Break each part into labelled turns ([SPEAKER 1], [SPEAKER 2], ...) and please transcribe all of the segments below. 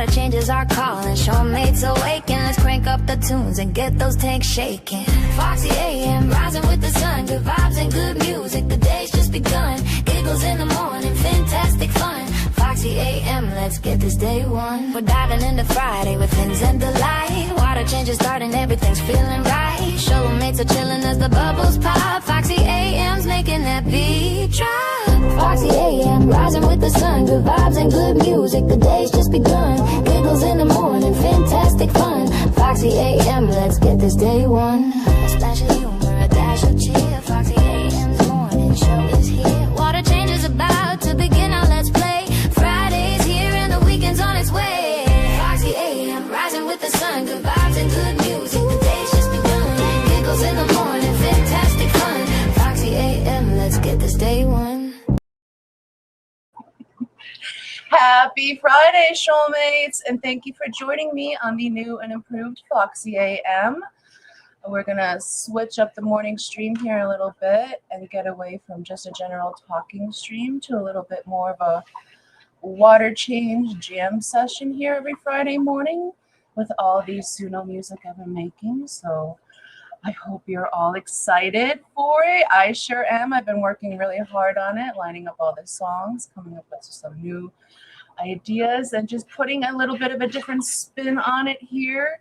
[SPEAKER 1] Water changes our calling, showmates awaken. Let's crank up the tunes and get those tanks shaking. Foxie A.M, rising with the sun. Good vibes and good music, the day's just begun. Giggles in the morning, fantastic fun. Foxie A.M, let's get this day one. We're diving into Friday with things and delight. Water changes starting, everything's feeling right. Showmates are chilling as the bubbles pop. Foxie A.M's making that beat drop. Foxie A.M, rising with the sun. Good vibes and good music, the day's just begun. Giggles in the morning, fantastic fun. Foxie A.M, let's get this day one. A splash of humor, a dash of cheer. Foxie A.M's morning show is here. Water changes about to begin, now let's play. Friday's here and the weekend's on its way. Foxie A.M, rising with the sun. Good vibes and good music, the day's just begun. Giggles in the morning, fantastic fun. Foxie A.M, let's get this day one.
[SPEAKER 2] Happy Friday, Showmates, and thank you for joining me on the new and improved Foxie A.M. We're going to switch up the morning stream here a little bit and get away from just a general talking stream to a little bit more of a water change jam session here every Friday morning with all the Suno music I've been making. So I hope you're all excited for it. I sure am. I've been working really hard on it, lining up all the songs, coming up with some new ideas and just putting a little bit of a different spin on it here.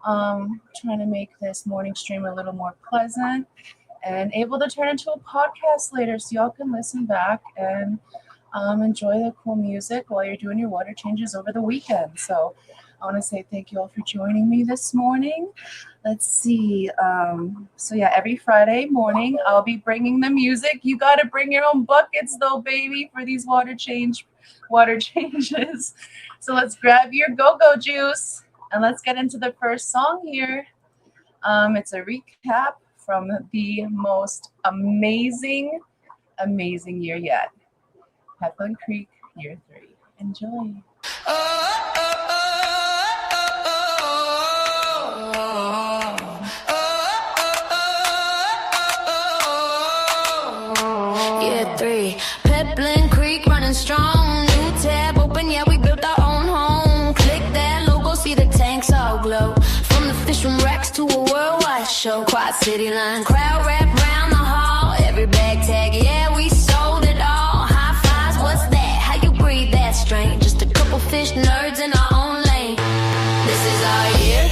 [SPEAKER 2] Trying to make this morning stream a little more pleasant and able to turn into a podcast later so y'all can listen back and enjoy the cool music while you're doing your water changes over the weekend. So I want to say thank you all for joining me this morning. Let's see. So yeah, every Friday morning I'll be bringing the music. You got to bring your own buckets though, baby, for these water changes. So let's grab your go-go juice and let's get into the first song here. It's a recap from the most amazing year yet. Helpline Creek, year 3. Enjoy.
[SPEAKER 1] Year 3, Helpline Creek running strong. New tab open, yeah, we built our own home. Click that logo, see the tanks all glow. From the fishing racks to a worldwide show. Quad City line, crowd wrap round the hall. Every bag tag, yeah, we sold it all. High fives, what's that? How you breathe that strain? Just a couple fish nerds in our own lane. This is our year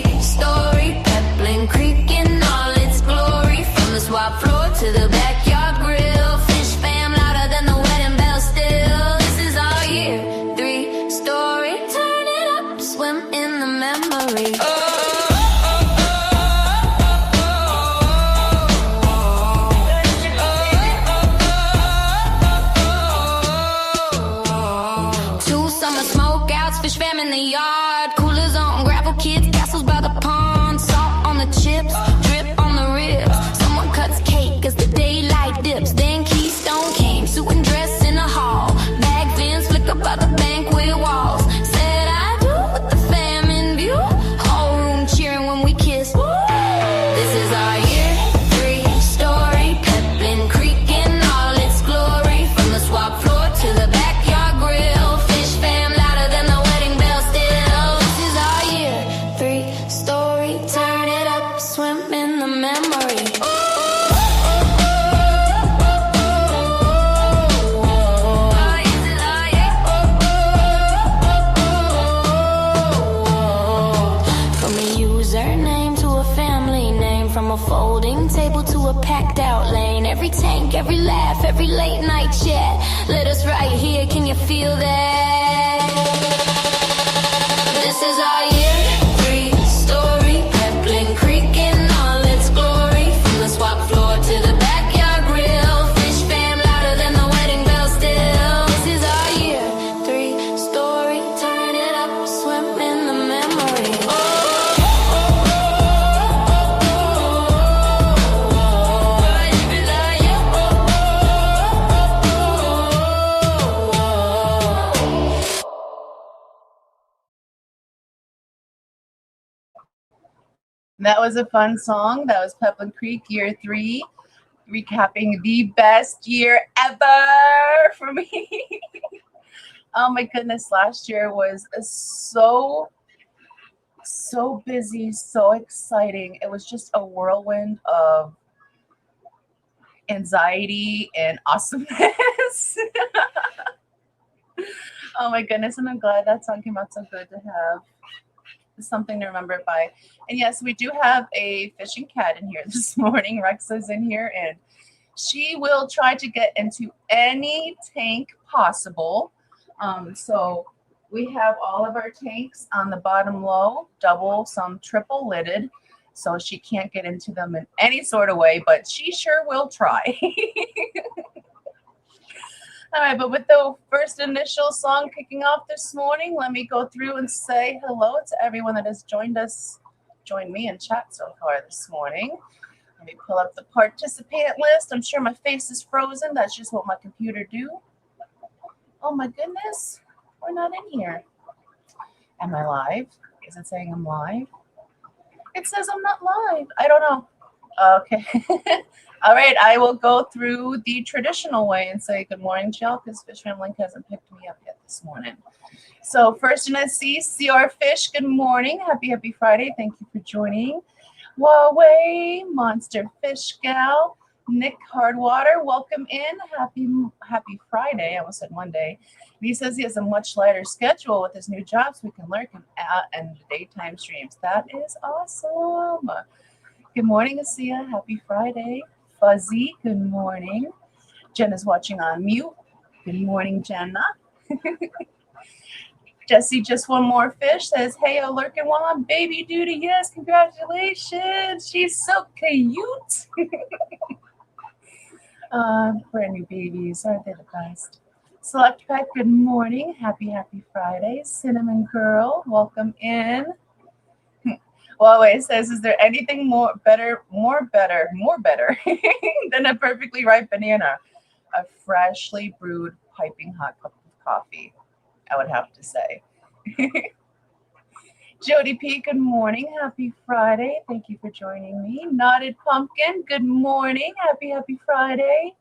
[SPEAKER 1] 3 story. Helpline Creek in all its glory. From the swap floor to the backyard grill. Fish fam louder than the wedding bell still. This is our year 3 story. Turn it up, swim in the memory. Fish fam in the yard, coolers on, gravel kids, castles by the pond, salt on the chips, drip on the ribs. Someone cuts cake as the daylight dips. Then Keystone came, suit and dress in the hall. Bag fins flicker by the banquet walls. Said I do with the fam in view. Whole room cheering when we kiss. This is our year 3 story. Helpline Creek in all its glory. From the swap floor to the backyard grill. Fish fam louder than the wedding bell still. This is our year 3 story. Turn it up, swim in the memory. From a username to a family name. From a folding table to a packed out lane. Every tank, every laugh, every late night chat. Let us right here, can you feel that? This is our year 3 story. Helpline Creek in all its glory. From the swap floor to the backyard grill. Fish fam louder than the wedding bell still. This is our year 3 story. Turn it up, swim in the memory.
[SPEAKER 2] That was a fun song. That was Helpline Creek, year 3, recapping the best year ever for me. Oh my goodness, last year was so busy, so exciting. It was just a whirlwind of anxiety and awesomeness. Oh my goodness, and I'm glad that song came out so good to have something to remember it by. And yes, we do have a fishing cat in here this morning. Rex is in here, and she will try to get into any tank possible. So we have all of our tanks on the bottom low, double, some triple lidded. So she can't get into them in any sort of way, but she sure will try. All right, but with the first initial song kicking off this morning, let me go through and say hello to everyone that has joined me in chat so far this morning. Let me pull up the participant list. I'm sure my face is frozen. That's just what my computer do. Oh my goodness, we're not in here. Am I live? Is it saying I'm live? It says I'm not live. I don't know. Okay. All right, I will go through the traditional way and say good morning, Jill, because Fish Family hasn't picked me up yet this morning. So first in I see CR Fish, good morning. Happy Friday. Thank you for joining. Huawei, Monster Fish Gal, Nick Hardwater, welcome in. Happy Friday. I almost said Monday. And he says he has a much lighter schedule with his new job, so we can lurk him out and the daytime streams. That is awesome. Good morning, Asia. Happy Friday. Fuzzy, good morning. Jenna's watching on mute. Good morning, Jenna. Jesse, just one more fish, says, hey, lurking while on baby duty. Yes, congratulations. She's so cute. Brand new babies, aren't they the best? Select Pet, good morning. Happy Friday. Cinnamon Girl, welcome in. Huawei says, is there anything more better than a perfectly ripe banana? A freshly brewed, piping hot cup of coffee, I would have to say. Jody P, good morning. Happy Friday. Thank you for joining me. Knotted Pumpkin, good morning. Happy Friday.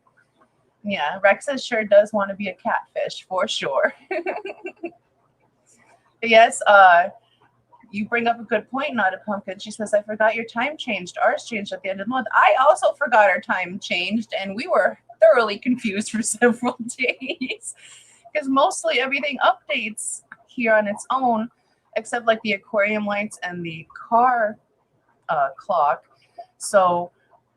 [SPEAKER 2] Yeah, Rexa sure does want to be a catfish for sure. Yes, you bring up a good point, Knotted Pumpkin. She says, I forgot your time changed. Ours changed at the end of the month. I also forgot our time changed, and we were thoroughly confused for several days because mostly everything updates here on its own, except like the aquarium lights and the car clock. So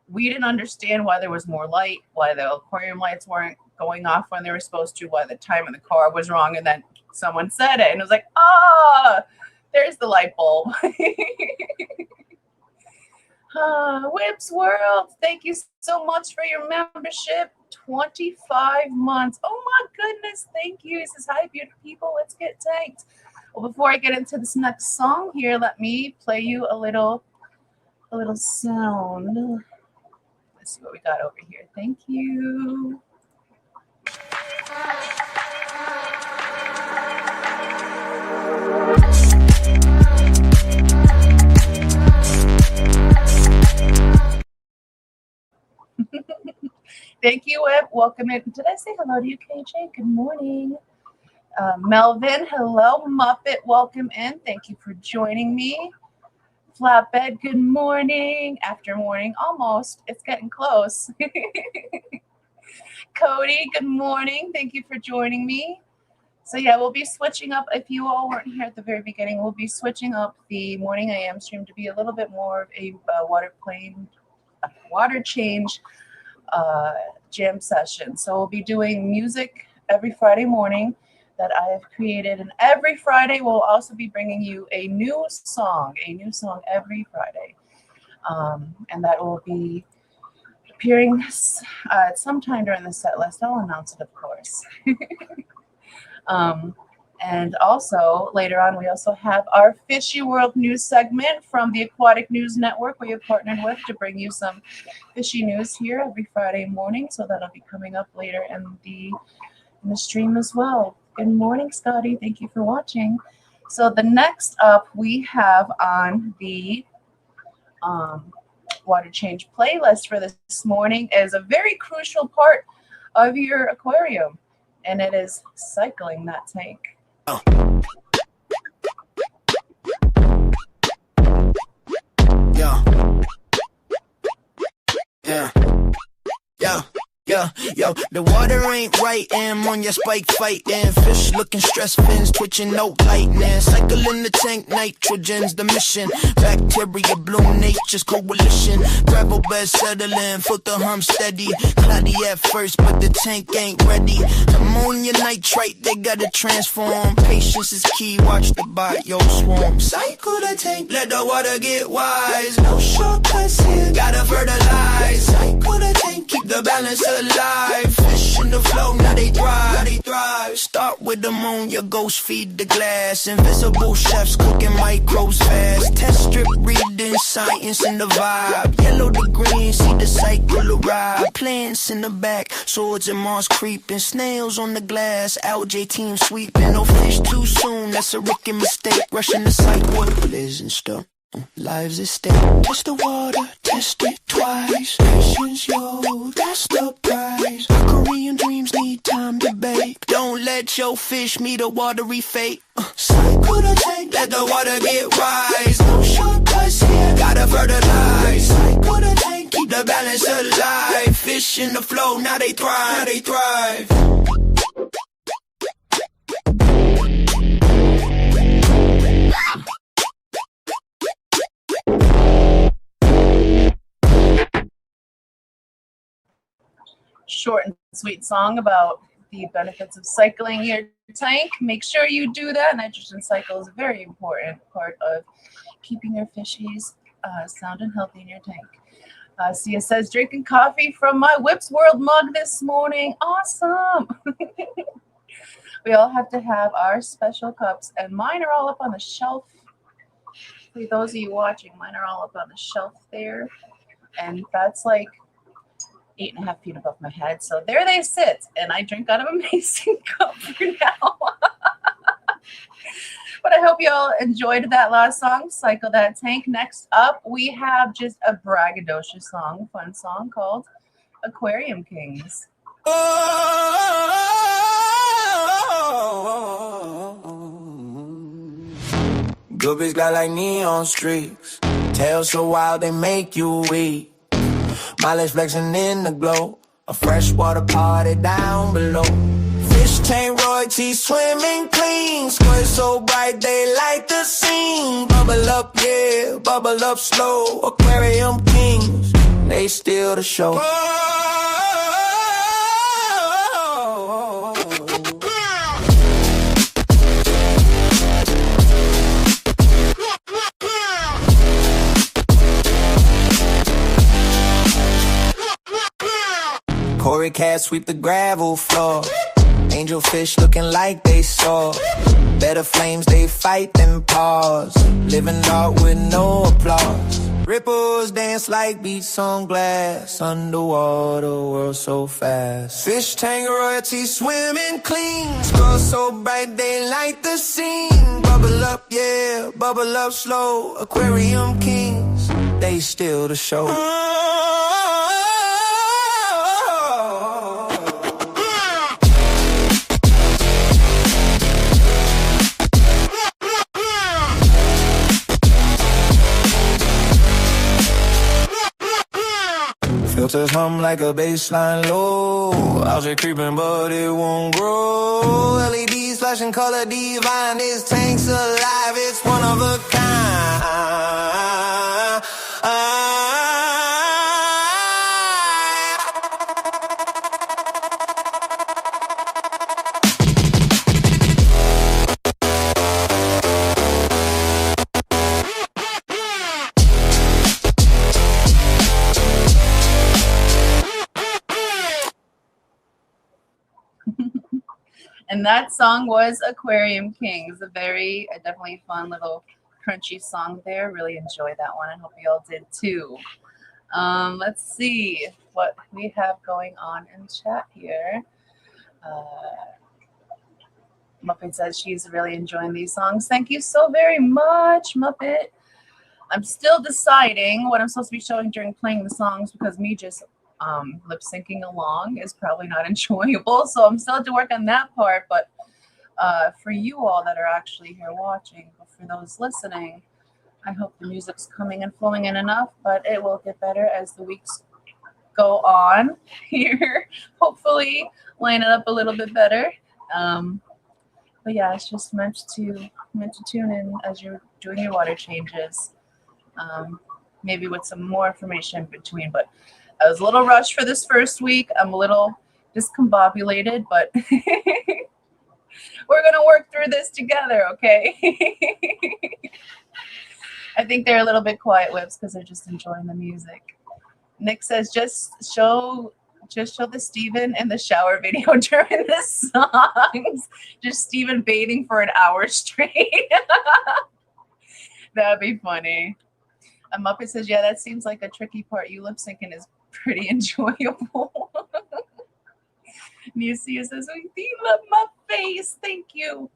[SPEAKER 2] we didn't understand why there was more light, why the aquarium lights weren't going off when they were supposed to, why the time in the car was wrong. And then someone said it, and it was like, there's the light bulb. Whips World, thank you so much for your membership. 25 months. Oh my goodness, thank you. He says, hi, beautiful people, let's get tanked. Well, before I get into this next song here, let me play you a little sound. Let's see what we got over here. Thank you. Thank you, Whip. Welcome in. Did I say hello to you, KJ? Good morning. Melvin, hello. Muppet, welcome in. Thank you for joining me. Flatbed, good morning. After morning, almost. It's getting close. Cody, good morning. Thank you for joining me. So yeah, we'll be switching up. If you all weren't here at the very beginning, we'll be switching up the morning AM stream to be a little bit more of a water change jam session. So we'll be doing music every Friday morning that I have created, and every Friday we'll also be bringing you a new song every Friday, and that will be appearing at some time during the set list. I'll announce it, of course. And also later on, we also have our Fishy World News segment from the Aquatic News Network, we have partnered with to bring you some fishy news here every Friday morning. So that'll be coming up later in the stream as well. Good morning, Scotty. Thank you for watching. So the next up we have on the water change playlist for this morning is a very crucial part of your aquarium. and it is Cycling That Tank.
[SPEAKER 3] Yeah. Yeah. Yeah. Yo, the water ain't right, and I'm on your spike fighting. Fish looking stressed, fins twitching, no lightning. Cycle in the tank, nitrogen's the mission. Bacteria bloom, nature's coalition. Gravel bed settling, filter hum steady. Cloudy at first, but the tank ain't ready. Ammonia nitrite, they gotta transform. Patience is key, watch the bio swarm. Cycle the tank, let the water get wise. No shortcuts here, gotta fertilize. Cycle the tank, keep the balance alive. Fish in the flow, now they thrive. Start with ammonia, ghost feed the glass. Invisible chefs cooking microbes fast. Test strip reading, science in the vibe. Yellow to green, see the cycle arrive. Plants in the back, swords and moss creeping. Snails on the glass, algae team sweeping. No fish too soon, that's a rookie mistake. Rushing the cycle, collision stuff. Lives at stake. Test the water, test it twice. Patience, yo, that's the price. Korean dreams need time to bake. Don't let your fish meet a watery fate. Cycle the tank, let the water get wise. No shortcuts here, gotta fertilize. Cycle the tank, keep the balance alive. Fish in the flow, now they thrive.
[SPEAKER 2] Short and sweet song about the benefits of cycling your tank. Make sure you do that. Nitrogen cycle is a very important part of keeping your fishies sound and healthy in your tank. Sia says, drinking coffee from my Whips World mug this morning. Awesome. We all have to have our special cups, and mine are all up on the shelf. For those of you watching, mine are all up on the shelf there, and that's like 8.5 feet above my head. So there they sit, and I drink out of a mason cup for now. But I hope you all enjoyed that last song, Cycle That Tank. Next up, we have just a braggadocious song, fun song called Aquarium Kings.
[SPEAKER 3] Good bitch got like neon streaks. Tail so wild they make you weak. Mileage flexing in the glow. A freshwater party down below. Fish tank royalty swimming clean. Squirt so bright they light the scene. Bubble up, yeah, bubble up slow. Aquarium kings, they steal the show. Corey cats sweep the gravel floor. Angel fish looking like they saw. Better flames they fight than pause. Living dark with no applause. Ripples dance like beats on glass. Underwater world so fast. Fish tank royalty swimming clean. Scroll so bright they light the scene. Bubble up, yeah, bubble up slow. Aquarium kings, they steal the show. Filters hum like a baseline low. House it creeping but it won't grow. LEDs flashing color divine. This tank's alive, it's one of a kind.
[SPEAKER 2] And that song was Aquarium Kings, a very definitely fun little crunchy song there. Really enjoyed that one. I hope you all did too. Let's see what we have going on in chat here. Muppet says she's really enjoying these songs. Thank you so very much, Muppet. I'm still deciding what I'm supposed to be showing during playing the songs because me just lip syncing along is probably not enjoyable. So I'm still to work on that part. But for you all that are actually here watching, but for those listening, I hope the music's coming and flowing in enough, but it will get better as the weeks go on here. Hopefully line it up a little bit better. But yeah, it's just meant to tune in as you're doing your water changes. Maybe with some more information in between, but I was a little rushed for this first week. I'm a little discombobulated, but we're gonna work through this together, okay? I think they're a little bit quiet, Whips, because they're just enjoying the music. Nick says, just show the Steven in the shower video during the songs. Just Steven bathing for an hour straight. That'd be funny. Muppet says, yeah, that seems like a tricky part. You lip syncing is pretty enjoyable. Nicia says, you love my face. Thank you.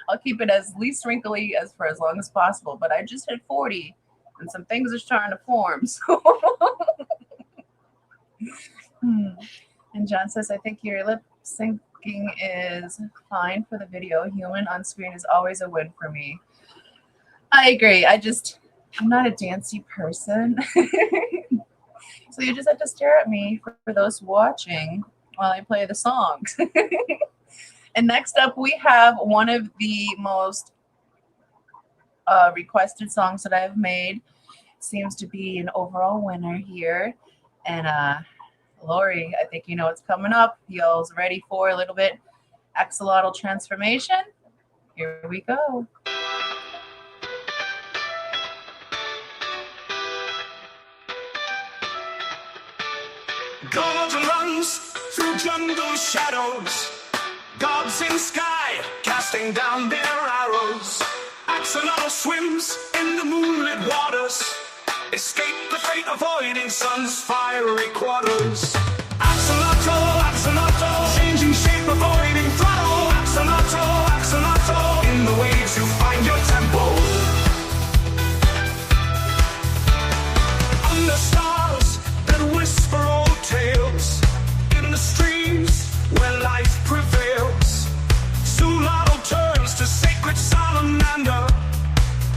[SPEAKER 2] I'll keep it as least wrinkly as for as long as possible, but I just hit 40 and some things are starting to form. So. And John says, I think your lip syncing is fine for the video. Human on screen is always a win for me. I agree. I'm not a dancey person. So you just have to stare at me for those watching while I play the songs. And next up, we have one of the most requested songs that I've made. It seems to be an overall winner here. And Lori, I think you know what's coming up. Y'all's ready for a little bit axolotl transformation? Here we go.
[SPEAKER 3] God runs through jungle shadows, gods in sky casting down their arrows. Axolotl swims in the moonlit waters, escape the fate avoiding sun's fiery quarters. Axolotl, axolotl, changing shape, avoiding throttle. Axolotl, axolotl, in the waves you find your tempo. Under stars that whisper old tales, in the streams where life prevails. Axolotl turns to sacred salamander,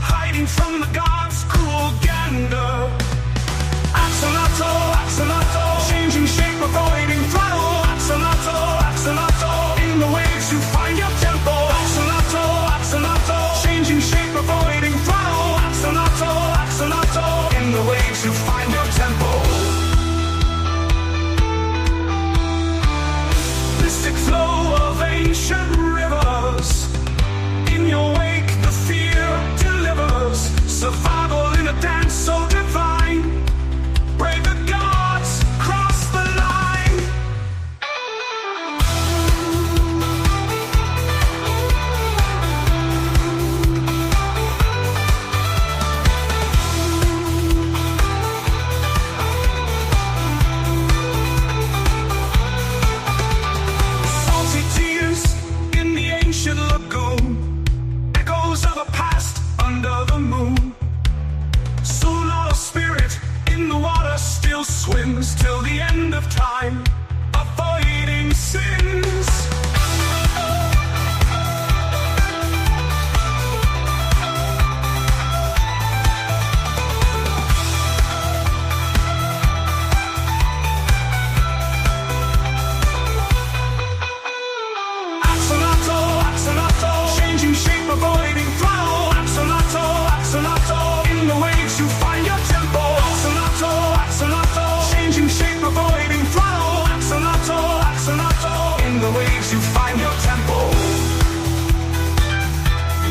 [SPEAKER 3] hiding from the gods' cruel gander. Axolotl, axolotl, changing shape, avoiding throttle. Axolotl, axolotl, in the waves you find your tempo. Axolotl, axolotl, changing shape, avoiding throttle. Axolotl, axolotl, in the waves you find your tempo. Mystic flow of ancient rivers, in your wake the fear delivers. Survival in a dance so divine, brave the gods cross the line. Salty tears in the ancient lagoon, echoes of a past under the moon. Solar spirit in the water still swims till the end of time, avoiding sins. Axolotl, axolotl, changing shape, avoiding throttle. Axolotl, axolotl, in the waves you find your tempo. Axolotl, axolotl, changing shape, avoiding throttle. Axolotl, axolotl, in the waves you find your tempo.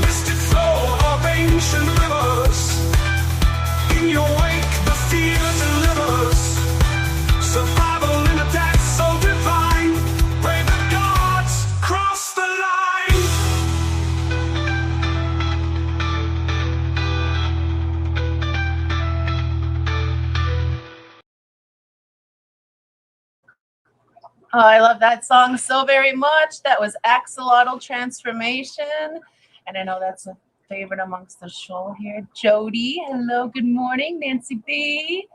[SPEAKER 3] Mystic flow of ancient rivers, in your wake the fear delivers. Survival in a dance so divine, brave the gods cross the line.
[SPEAKER 2] Oh, I love that song so very much. That was Axolotl Transformation. And I know that's a favorite amongst the show here. Jody, hello, good morning. Nancy B.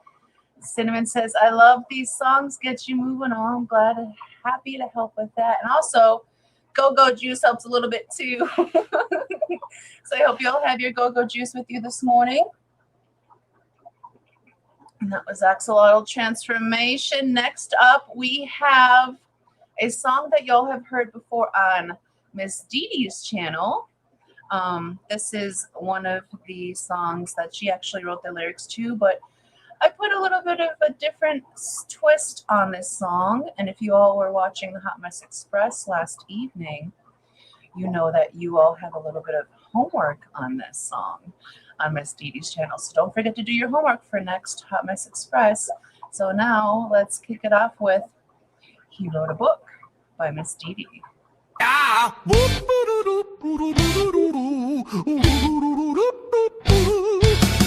[SPEAKER 2] Cinnamon says, I love these songs, get you moving on. I'm glad and happy to help with that. And also, go-go juice helps a little bit too. So I hope you all have your go-go juice with you this morning. And that was axolotl transformation. Next up, we have a song that y'all have heard before on Miss Dee Dee's channel. This is one of the songs that she actually wrote the lyrics to, but I put a little bit of a different twist on this song. And if you all were watching the Hot Mess Express last evening, you know that you all have a little bit of homework on this song on Miss Dee Dee's channel. So don't forget to do your homework for next Hot Mess Express. So now let's kick it off with He Wrote a Book by Miss Dee Dee.
[SPEAKER 3] Ah.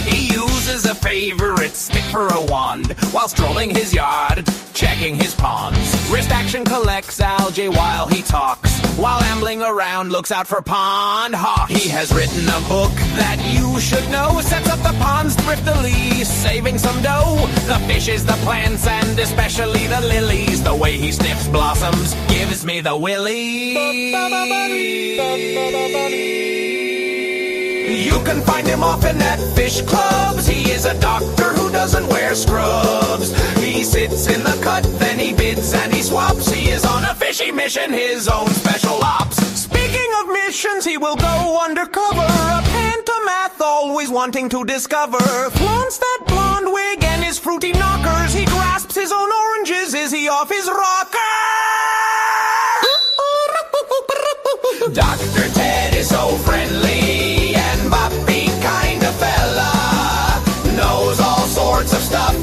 [SPEAKER 3] He uses a favorite stick for a wand while strolling his yard, checking his ponds. Wrist action collects algae while he talks, while ambling around looks out for pond hawks. He has written a book that you should know, sets up the ponds thriftily, saving some dough. The fishes, the plants, and especially the lilies. The way he sniffs blossoms gives me the willies. You can find him often at fish clubs. He is a doctor who doesn't wear scrubs. He sits in the cut, then he bids and he swaps. He is on a fishy mission, his own special ops. Speaking of missions, he will go undercover, a pentamath always wanting to discover. Flaunts that blonde wig and his fruity knockers. He grasps his own oranges, is he off his rocker? Dr. Ted is so friendly and boppy kind of fella, knows all sorts of stuff.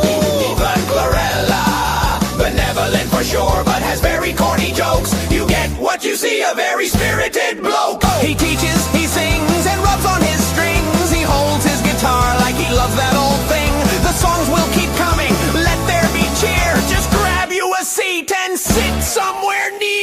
[SPEAKER 3] Even chlorella, benevolent for sure, but has very corny jokes. You get what you see, a very spirited bloke. He teaches, he sings, and rubs on his strings. He holds his guitar like he loves that old thing. The songs will keep coming, let there be cheer. Just grab you a seat and sit somewhere near.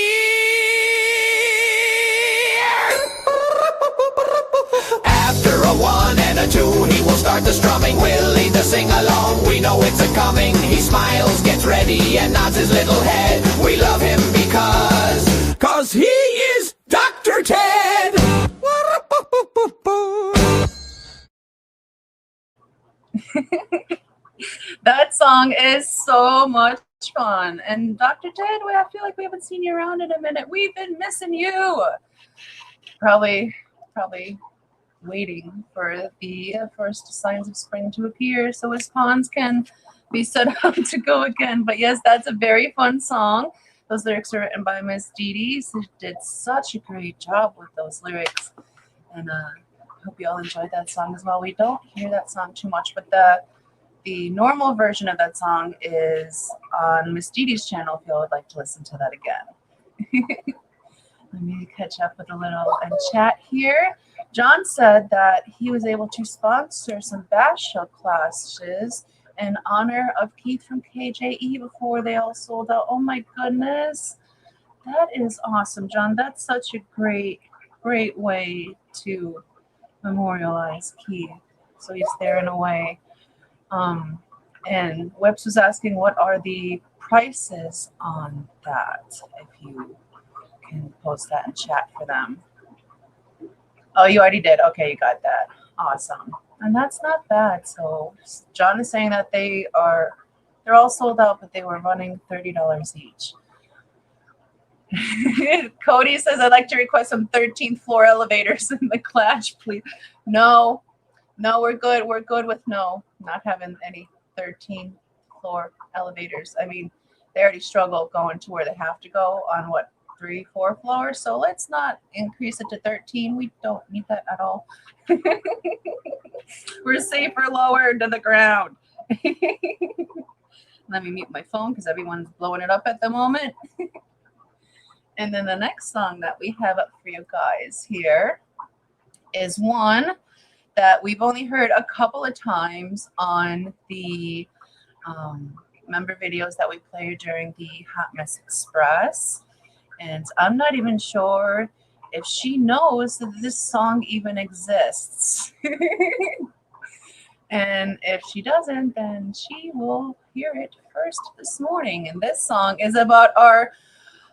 [SPEAKER 3] After a one and a two, he will start the strumming. We'll lead the sing-along, we know it's a coming. He smiles, gets ready, and nods his little head. We love him because he is Dr. Ted!
[SPEAKER 2] That song is so much fun. And Dr. Ted, I feel like we haven't seen you around in a minute. We've been missing you. Probably waiting for the first signs of spring to appear so his ponds can be set up to go again. But yes, that's a very fun song. Those lyrics are written by Miss Dee Dee. She did such a great job with those lyrics. And I hope you all enjoyed that song as well. We don't hear that song too much, but the normal version of that song is on Miss Dee Dee's channel if you all would like to listen to that again. Let me catch up with a little chat here. John said that he was able to sponsor some bass show classes in honor of Keith from KJE before they all sold out. Oh my goodness. That is awesome, John. That's such a great way to memorialize Keith. So he's there in a way. And Webs was asking, what are the prices on that? If you can post that in chat for them. Oh, you already did. Okay, you got that. Awesome. And that's not bad. So John is saying that they're all sold out, but they were running $30 each. Cody says, I'd like to request some 13th floor elevators in the clash, please. No, we're good. We're good with not having any 13th floor elevators. I mean, they already struggle going to where they have to go on 3, 4 floors. So let's not increase it to 13. We don't need that at all. We're safer lower to the ground. Let me mute my phone because everyone's blowing it up at the moment. And then the next song that we have up for you guys here is one that we've only heard a couple of times on the member videos that we played during the Hot Mess Express. And I'm not even sure if she knows that this song even exists. And if she doesn't, then she will hear it first this morning. And this song is about our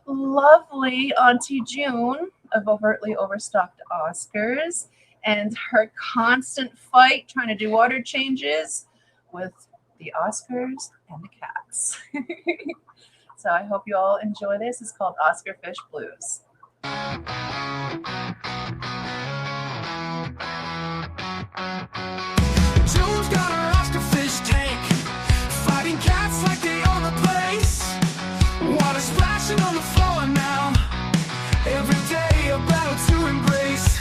[SPEAKER 2] lovely Auntie June of Overtly Overstocked Oscars and her constant fight trying to do water changes with the Oscars and the cats. So I hope you all enjoy this. It's called Oscar Fish Blues.
[SPEAKER 3] June's got her Oscar fish tank, fighting cats like they own the place. Water splashing on the floor now, every day a battle to embrace.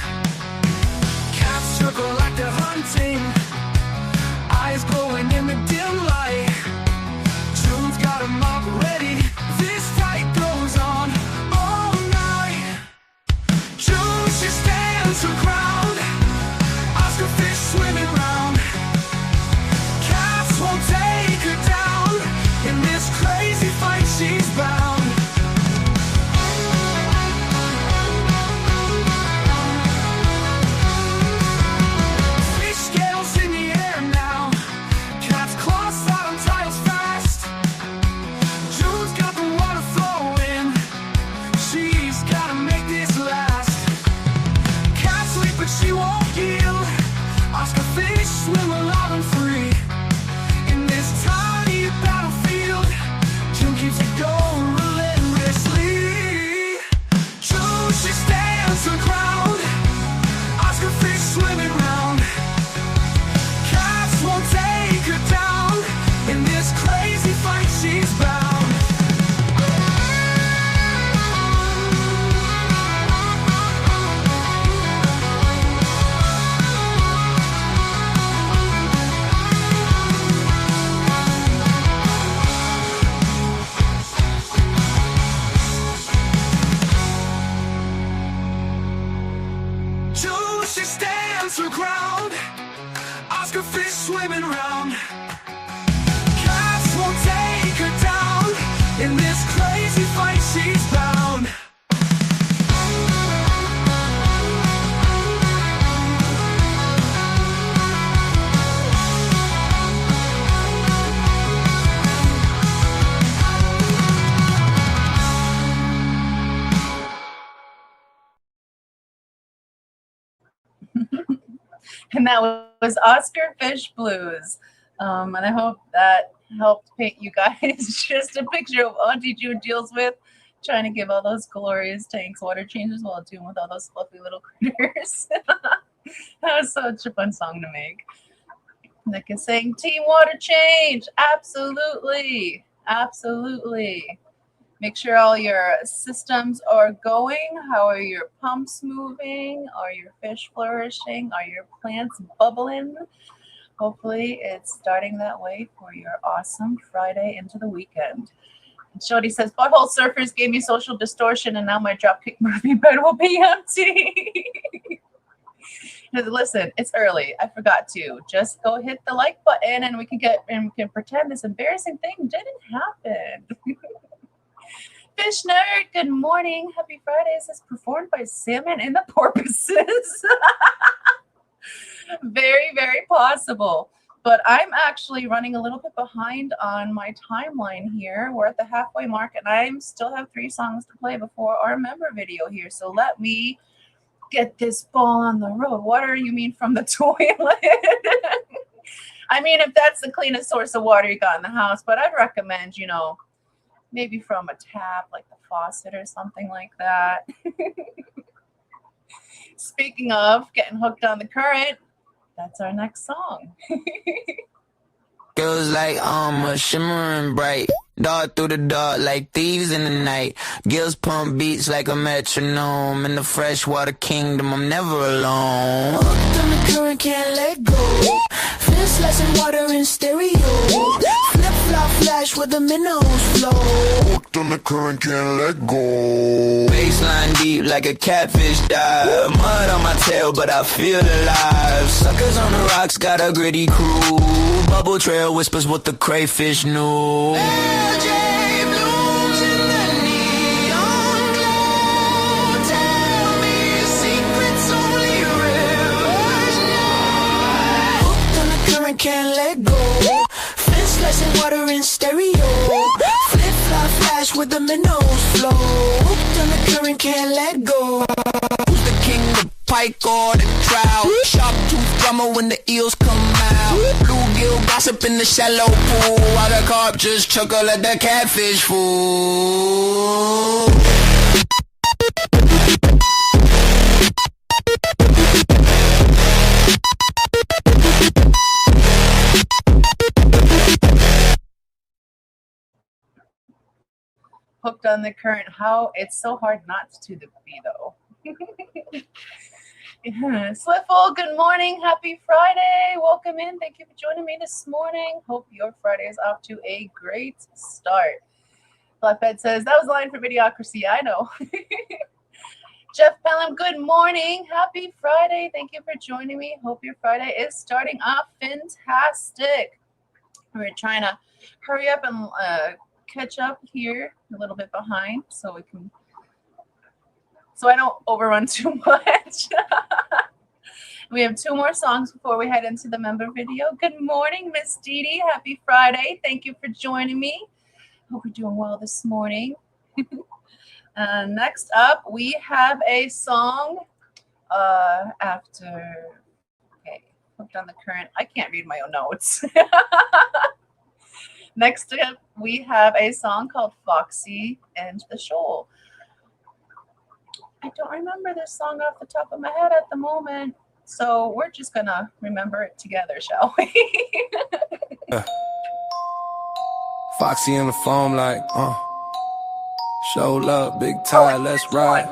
[SPEAKER 3] Cats circle like they're hunting, eyes glowing in the dim light. June's got them up ready, this fight goes on all night. June, she stands her ground, Oscar fish swimming round. Cats won't take her down, in this crazy fight she's bound. Fish scales in the air now, cats claws out on tiles fast. June's got the water flowing, she's gotta make this last. Cats leap but she won't yield, Oscar fish swim alive and free. In this tiny battlefield, June keeps it going relentlessly. June, she stands her ground, Oscar fish swimming round. Cats won't take her down, in this crazy fight she's bound. June, she stands her ground, Oscar fish swimming round. Cats won't take her down, in this crazy fight she's bound.
[SPEAKER 2] And that was Oscar Fish Blues. And I hope that helped paint you guys just a picture of Auntie June deals with trying to give all those glorious tanks water changes while doing with all those fluffy little critters. That was such a fun song to make. Nick is saying, Team Water Change. Absolutely. Absolutely. Make sure all your systems are going. How are your pumps moving? Are your fish flourishing? Are your plants bubbling? Hopefully it's starting that way for your awesome Friday into the weekend. And Shodi says, Butthole Surfers gave me social distortion and now my Dropkick Murphy bed will be empty. Listen, it's early. I forgot to. Just go hit the like button and we can pretend this embarrassing thing didn't happen. Fish Nerd, good morning. Happy Fridays is performed by Salmon and the Porpoises. Very, very possible. But I'm actually running a little bit behind on my timeline here. We're at the halfway mark, and I still have 3 songs to play before our member video here. So let me get this ball on the road. Water, you mean from the toilet? I mean, if that's the cleanest source of water you got in the house, but I'd recommend, maybe from a tap, like the faucet or something like that. Speaking of getting hooked on the current, that's our next song.
[SPEAKER 3] Girls like armor, shimmering bright. Dart through the dark like thieves in the night. Gills pump beats like a metronome. In the freshwater kingdom, I'm never alone. Hooked on the current, can't let go. Fish slashing water in stereo. Flip-flop flash with the minnows flow. Hooked on the current, can't let go. Baseline deep like a catfish dive. Mud on my tail, but I feel alive. Suckers on the rocks, got a gritty crew. Bubble trail whispers what the crayfish knew. LJ blooms in the neon glow. Tell me secrets only rivers know. Hooked on the current, can't let go. Fence lesson, water in stereo. Flip flop flash with the minnows flow. Hooked on the current, can't let go. Who's the king, the pike or the trout? Sharp tooth drummer when the eels come out. Bluegill gossip in the shallow pool, while the carp just chuckle at the catfish fool.
[SPEAKER 2] Hooked on the current. How it's so hard not to be though. Yeah. Swiffle, good morning. Happy Friday. Welcome in. Thank you for joining me this morning. Hope your Friday is off to a great start. Flatbed says, that was a line for Videocracy. I know. Jeff Pelham, good morning. Happy Friday. Thank you for joining me. Hope your Friday is starting off fantastic. We're trying to hurry up and catch up here, a little bit behind, so I don't overrun too much. We have 2 more songs before we head into the member video. Good morning, Miss Dee Dee. Happy Friday. Thank you for joining me. Hope you're doing well this morning. Next up, we have a song after, okay, hooked on the current. I can't read my own notes. Next up, we have a song called Foxie and the Shoal. I don't remember this song off the top of my head at the moment, so we're just gonna remember it together, shall we?
[SPEAKER 3] Foxy in the foam like, show love, big tide, let's ride.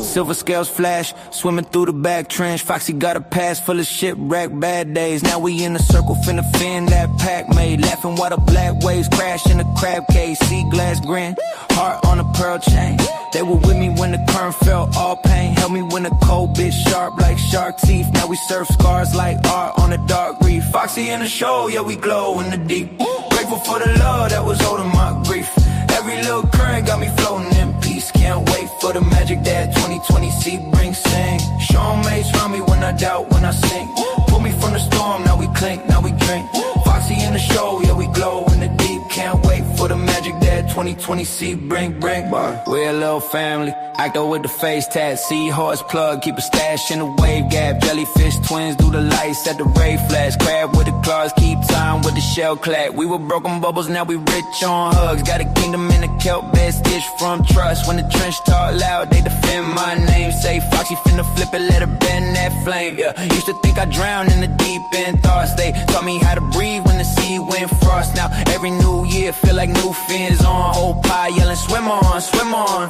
[SPEAKER 3] Silver scales flash, swimming through the back trench. Foxy got a pass full of shipwreck bad days. Now we in a circle, finna fend that pack made. Laughing while the black waves crash in the crab cage. Sea glass grin, heart on a pearl chain. They were with me when the current felt all pain. Held me when the cold bit sharp like shark teeth. Now we surf scars like art on a dark reef. Foxy in the show, yeah we glow in the deep. Grateful for the love that was holding my grief. Every little current got me floating in peace. Can't wait for the magic that 2020 sea brings. Sing, Sean mates round me when I doubt, when I sink. Pull me from the storm, now we clink, now we drink. Foxy in the show, yeah we glow in the deep. Can't wait for the magic that 2020 sea bring. We're a little family, acto with the face tat. Seahorse plug, keep a stash in the wave gap. Jellyfish twins do the lights at the ray flash. Crab with the claws, keep time with the shell clack. We were broken bubbles, now we rich on hugs. Got a kingdom in a kelp bed stitched from trust. When the trench talk loud, they defend my name. Say Foxy finna flip it, let her bend that flame. Yeah, used to think I drowned in the deep end thoughts. They taught me how to breathe when the sea went frost. Now every new year feel like new fins on. Whole pie yelling swim on, swim on.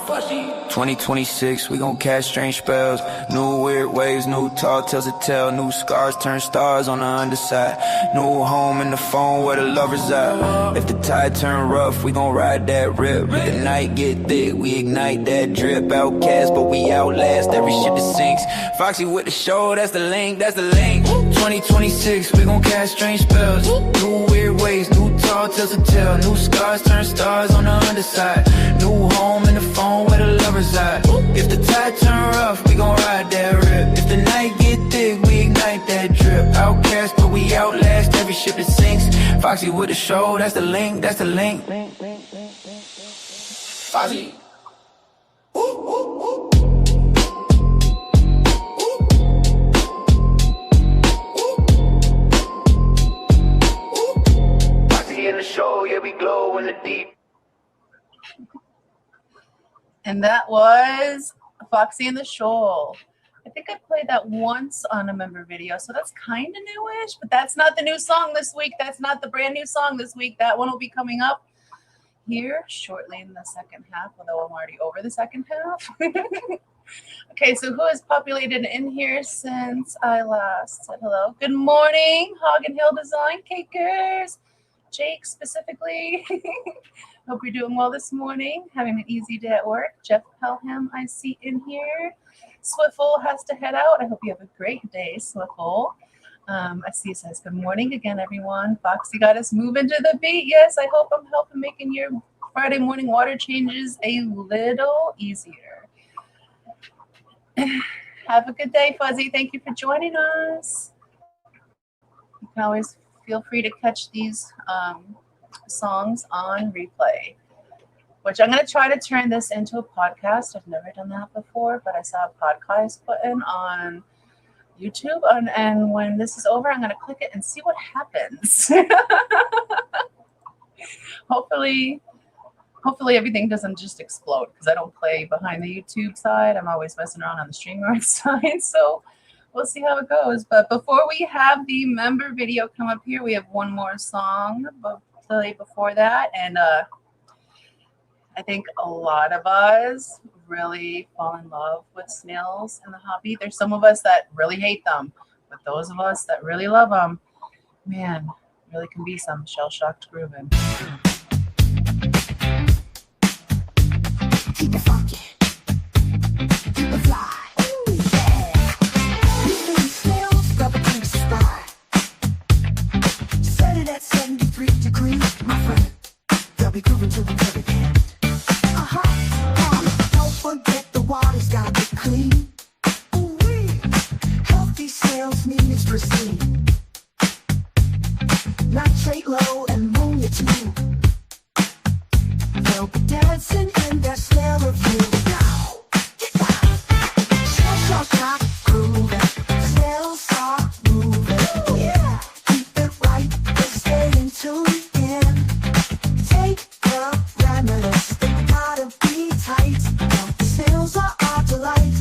[SPEAKER 3] 2026 we gon' cast strange spells. New weird waves, new tall tales to tell. New scars turn stars on the underside. New home in the phone where the lovers at. If the tide turn rough, we gon' ride that rip. If the night get thick, we ignite that drip. Outcast, but we outlast every ship that sinks. Foxy with the show, that's the link, that's the link. 2026 we gon' cast strange spells. New weird ways, new tall tales to tell. New scars turn stars on the underside. New home in the phone where the lovers at. If the tide turn rough, we gon' ride that rip. If the night get thick, we ignite that drip. Outcast, but we outlast every ship that sinks. Foxy with the show, that's the link, that's the link. Foxy. Foxy in the show, yeah we glow in the deep.
[SPEAKER 2] And that was Foxy and the Shoal. I think I played that once on a member video, so that's kind of newish, but that's not the new song this week. That's not the brand new song this week. That one will be coming up here shortly in the second half, although I'm already over the second half. Okay, so who has populated in here since I last said hello? Good morning, Hog and Hill Design Cakers. Jake specifically. Hope you're doing well this morning, having an easy day at work. Jeff Pelham, I see in here. Swiffle has to head out. I hope you have a great day, Swiffle. I see it says, good morning again, everyone. Foxy got us moving to the beat. Yes, I hope I'm helping making your Friday morning water changes a little easier. Have a good day, Fuzzy. Thank you for joining us. can always feel free to catch these songs on replay, which I'm going to try to turn this into a podcast. I've never done that before, but I saw a podcast button on YouTube, and when this is over, I'm going to click it and see what happens. Hopefully everything doesn't just explode, because I don't play behind the YouTube side. I'm always messing around on the StreamYard side, so we'll see how it goes. But before we have the member video come up here, we have one more song to play before that, and I think a lot of us really fall in love with snails in the hobby. There's some of us that really hate them, but those of us that really love them, man, really can be some shell-shocked grooving.
[SPEAKER 3] Keep it funky. Keep it fly. Ooh, yeah. These snails grab a drink spy. Set it at 73 degrees, my friend. They'll be grooving to the very end. Don't forget the water's gotta be clean. Ooh-wee. Healthy snails mean it's pristine. Nitrate low and ammonia too. They'll be dancing in their snail review. Shell shock, grooving. Snails are moving. Yeah. Keep it right, they're staying tuned in. Take the remedies, they gotta be tight. The snails are our delight.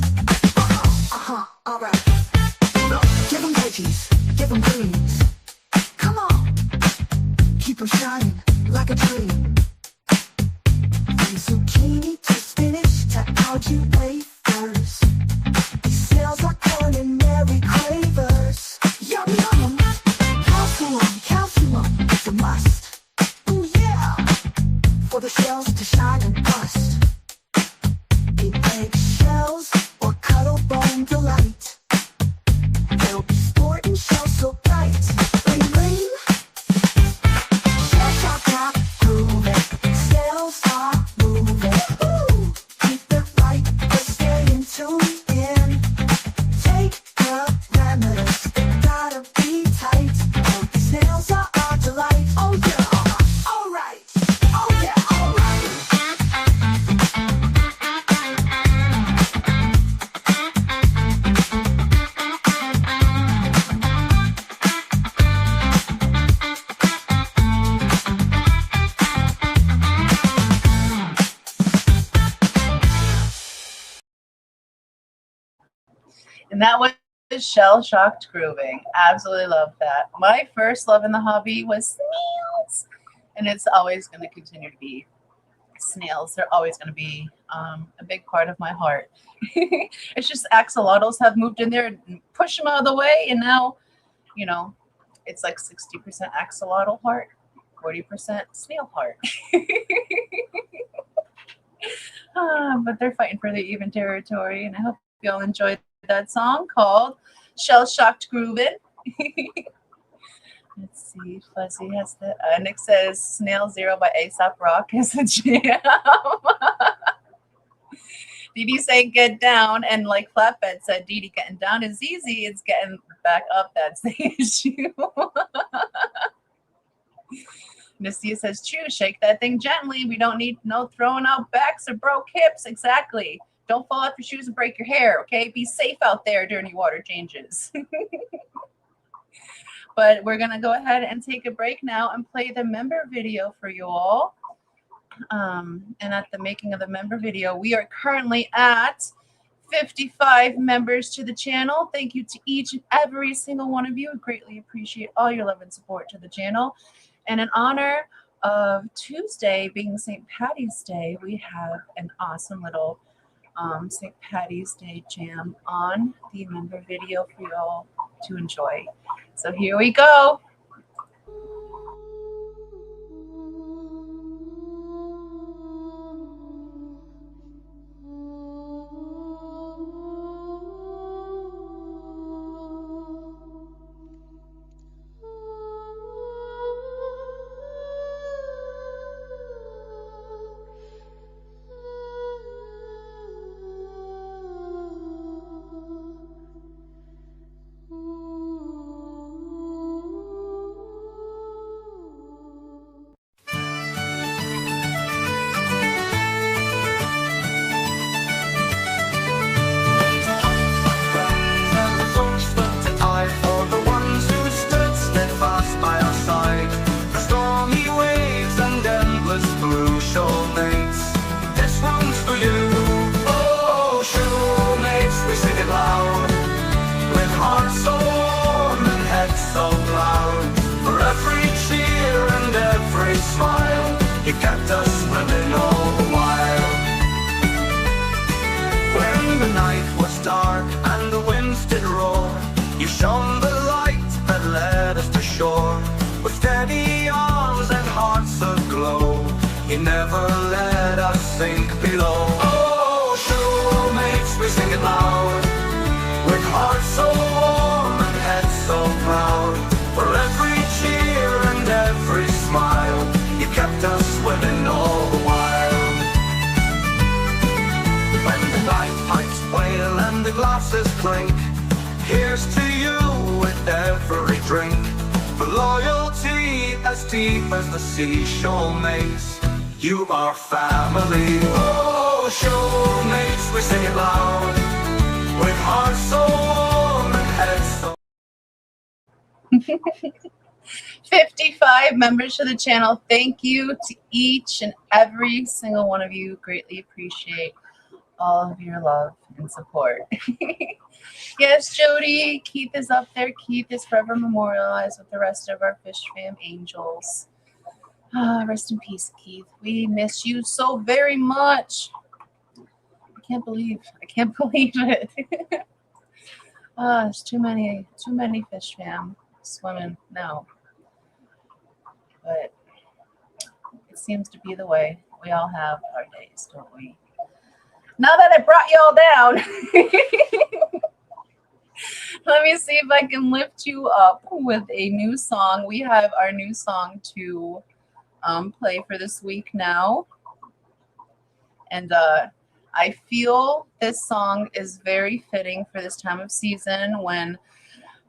[SPEAKER 3] Alright. Give them veggies, give them greens. Come on, keep them shining like a dream. From zucchini to spinach to algae wafers, these snails are culinary cravers. Yum yum, calcium, it's a must. Ooh yeah, for the shells to shine and bust. In eggshells or cuddle bone delight, they'll be sporting shells so bright. Bling bling, shell shock, grooving. Snails are moving. Ooh, keep it right, they're staying tuned in. Take the remedies, they gotta be tight. Oh, the snails are our delight. Oh yeah, alright. Oh yeah, alright.
[SPEAKER 2] And that was shell-shocked grooving. Absolutely love that. My first love in the hobby was snails, and it's always going to continue to be snails. They're always going to be a big part of my heart. It's just axolotls have moved in there and pushed them out of the way, and now, you know, it's like 60% axolotl heart, 40% snail heart. But they're fighting for the even territory, and I hope you all enjoyed that song called Shell Shocked Groovin'. Let's see, Fuzzy has the Nick says Snail Zero by A$AP Rock is a jam. Dee saying get down, and like Flatbed said, Dee getting down is easy, it's getting back up that's the issue. Mistia says true, shake that thing gently. We don't need no throwing out backs or broke hips. Exactly. Don't fall off your shoes and break your hair, okay? Be safe out there during your water changes. But we're going to go ahead and take a break now and play the member video for you all. And at the making of the member video, we are currently at 55 members to the channel. Thank you to each and every single one of you. I greatly appreciate all your love and support to the channel. And in honor of Tuesday being St. Patty's Day, we have an awesome little St. Patty's Day jam on the member video for you all to enjoy. So here we go.
[SPEAKER 3] kept us swimming all the while. When the night was dark and the winds did roar, you shone the light that led us to shore. With steady arms and hearts aglow, you never let us sink below. Oh, showmates, we sing it loud, with hearts so warm and heads so proud. For every cheer and every smile, you kept us swimming all the while. When the bagpipes wail and the glasses clink, here's to you with every drink. For loyalty as deep as the sea, showmates, you are family. Oh, showmates, we sing it loud, with hearts so warm and heads so
[SPEAKER 2] 55 members to the channel. Thank you to each and every single one of you. Greatly appreciate all of your love and support. Yes, Jody, Keith is up there. Keith is forever memorialized with the rest of our Fish Fam angels. Rest in peace, Keith. We miss you so very much. I can't believe it. There's too many Fish Fam swimming now. But it seems to be the way. We all have our days, don't we? Now that I brought y'all down, let me see if I can lift you up with a new song. We have our new song to play for this week now. And I feel this song is very fitting for this time of season when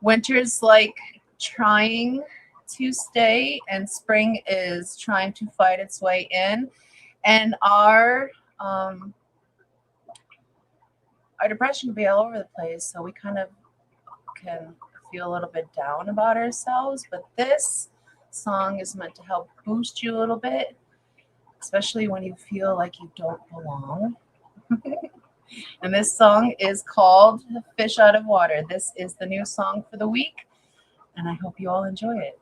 [SPEAKER 2] winter's like trying to stay and spring is trying to fight its way in. And our depression can be all over the place, so we kind of can feel a little bit down about ourselves. But this song is meant to help boost you a little bit, especially when you feel like you don't belong. And this song is called Fish Out of Water. This is the new song for the week, and I hope you all enjoy it.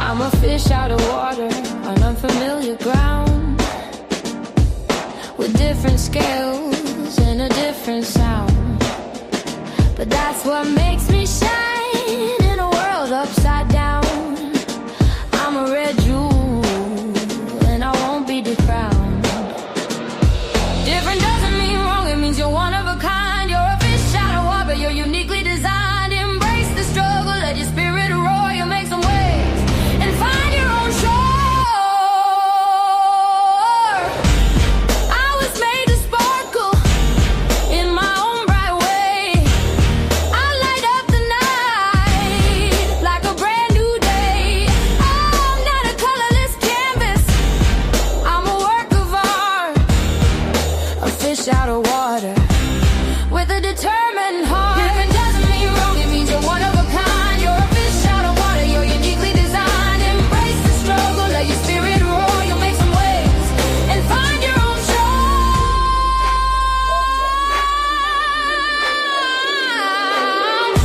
[SPEAKER 1] I'm a fish out of water on unfamiliar ground, with different scales and a different sound. But that's what makes me shine in a world upside down. I'm a red jewel and I won't be decrowned. Different doesn't mean wrong, it means you're one of a kind. You're a fish out of water, you're uniquely designed. Embrace the struggle, let your spirit roar. You'll make some waves and find your own shore. I was made to sparkle in my own bright way. I light up the night like a brand new day. I'm not a colorless canvas, I'm a work of art. A fish out of water with a determined heart. Different doesn't mean wrong, it means you're one of a kind. You're a fish out of water, you're uniquely designed. Embrace the struggle, let your spirit roar. You'll make some waves and find your own shore.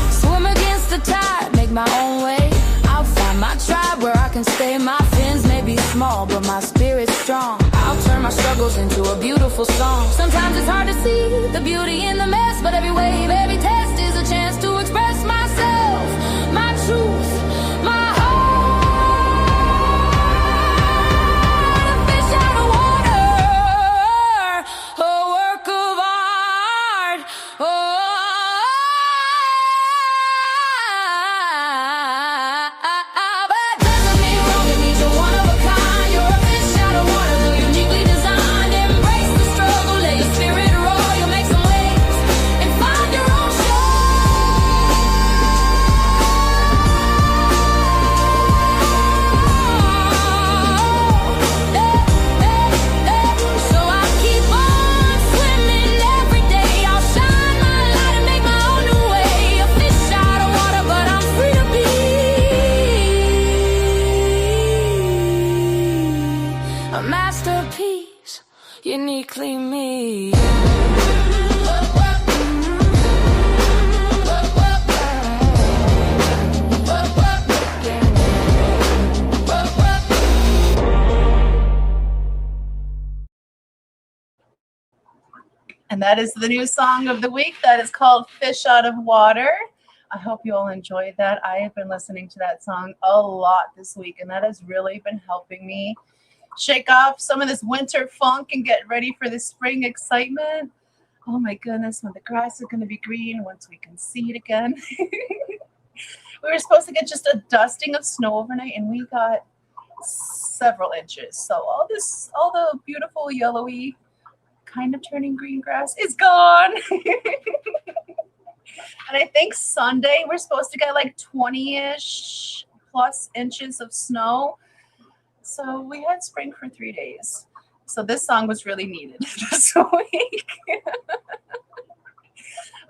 [SPEAKER 1] Swim against the tide, make my own way. I'll find my tribe where I can stay. My fins may be small, but my spirit's strong. I'll turn my struggles into a beautiful song. Sometimes it's hard to see the beauty in the mess, but every wave, every test is a chance to express myself, my truth, my heart. A fish out of water, a work of art. But doesn't mean wrong, it means you're one of a kind. You're a fish out of water, so uniquely designed. Embrace the struggle, let your spirit roar. You'll make some waves and find your own shore. So I keep on swimming every day. I'll shine my light and make my own new way. A fish out of water, but I'm free to be a masterpiece, uniquely me.
[SPEAKER 2] And that is the new song of the week. That is called Fish Out of Water. I hope you all enjoyed that. I have been listening to that song a lot this week, and that has really been helping me shake off some of this winter funk and get ready for the spring excitement. Oh my goodness, when the grass is going to be green, once we can see it again. We were supposed to get just a dusting of snow overnight, and we got several inches. So all the beautiful yellowy, kind of turning green grass is gone. And I think Sunday we're supposed to get like 20-ish plus inches of snow. So we had spring for 3 days. So this song was really needed this week.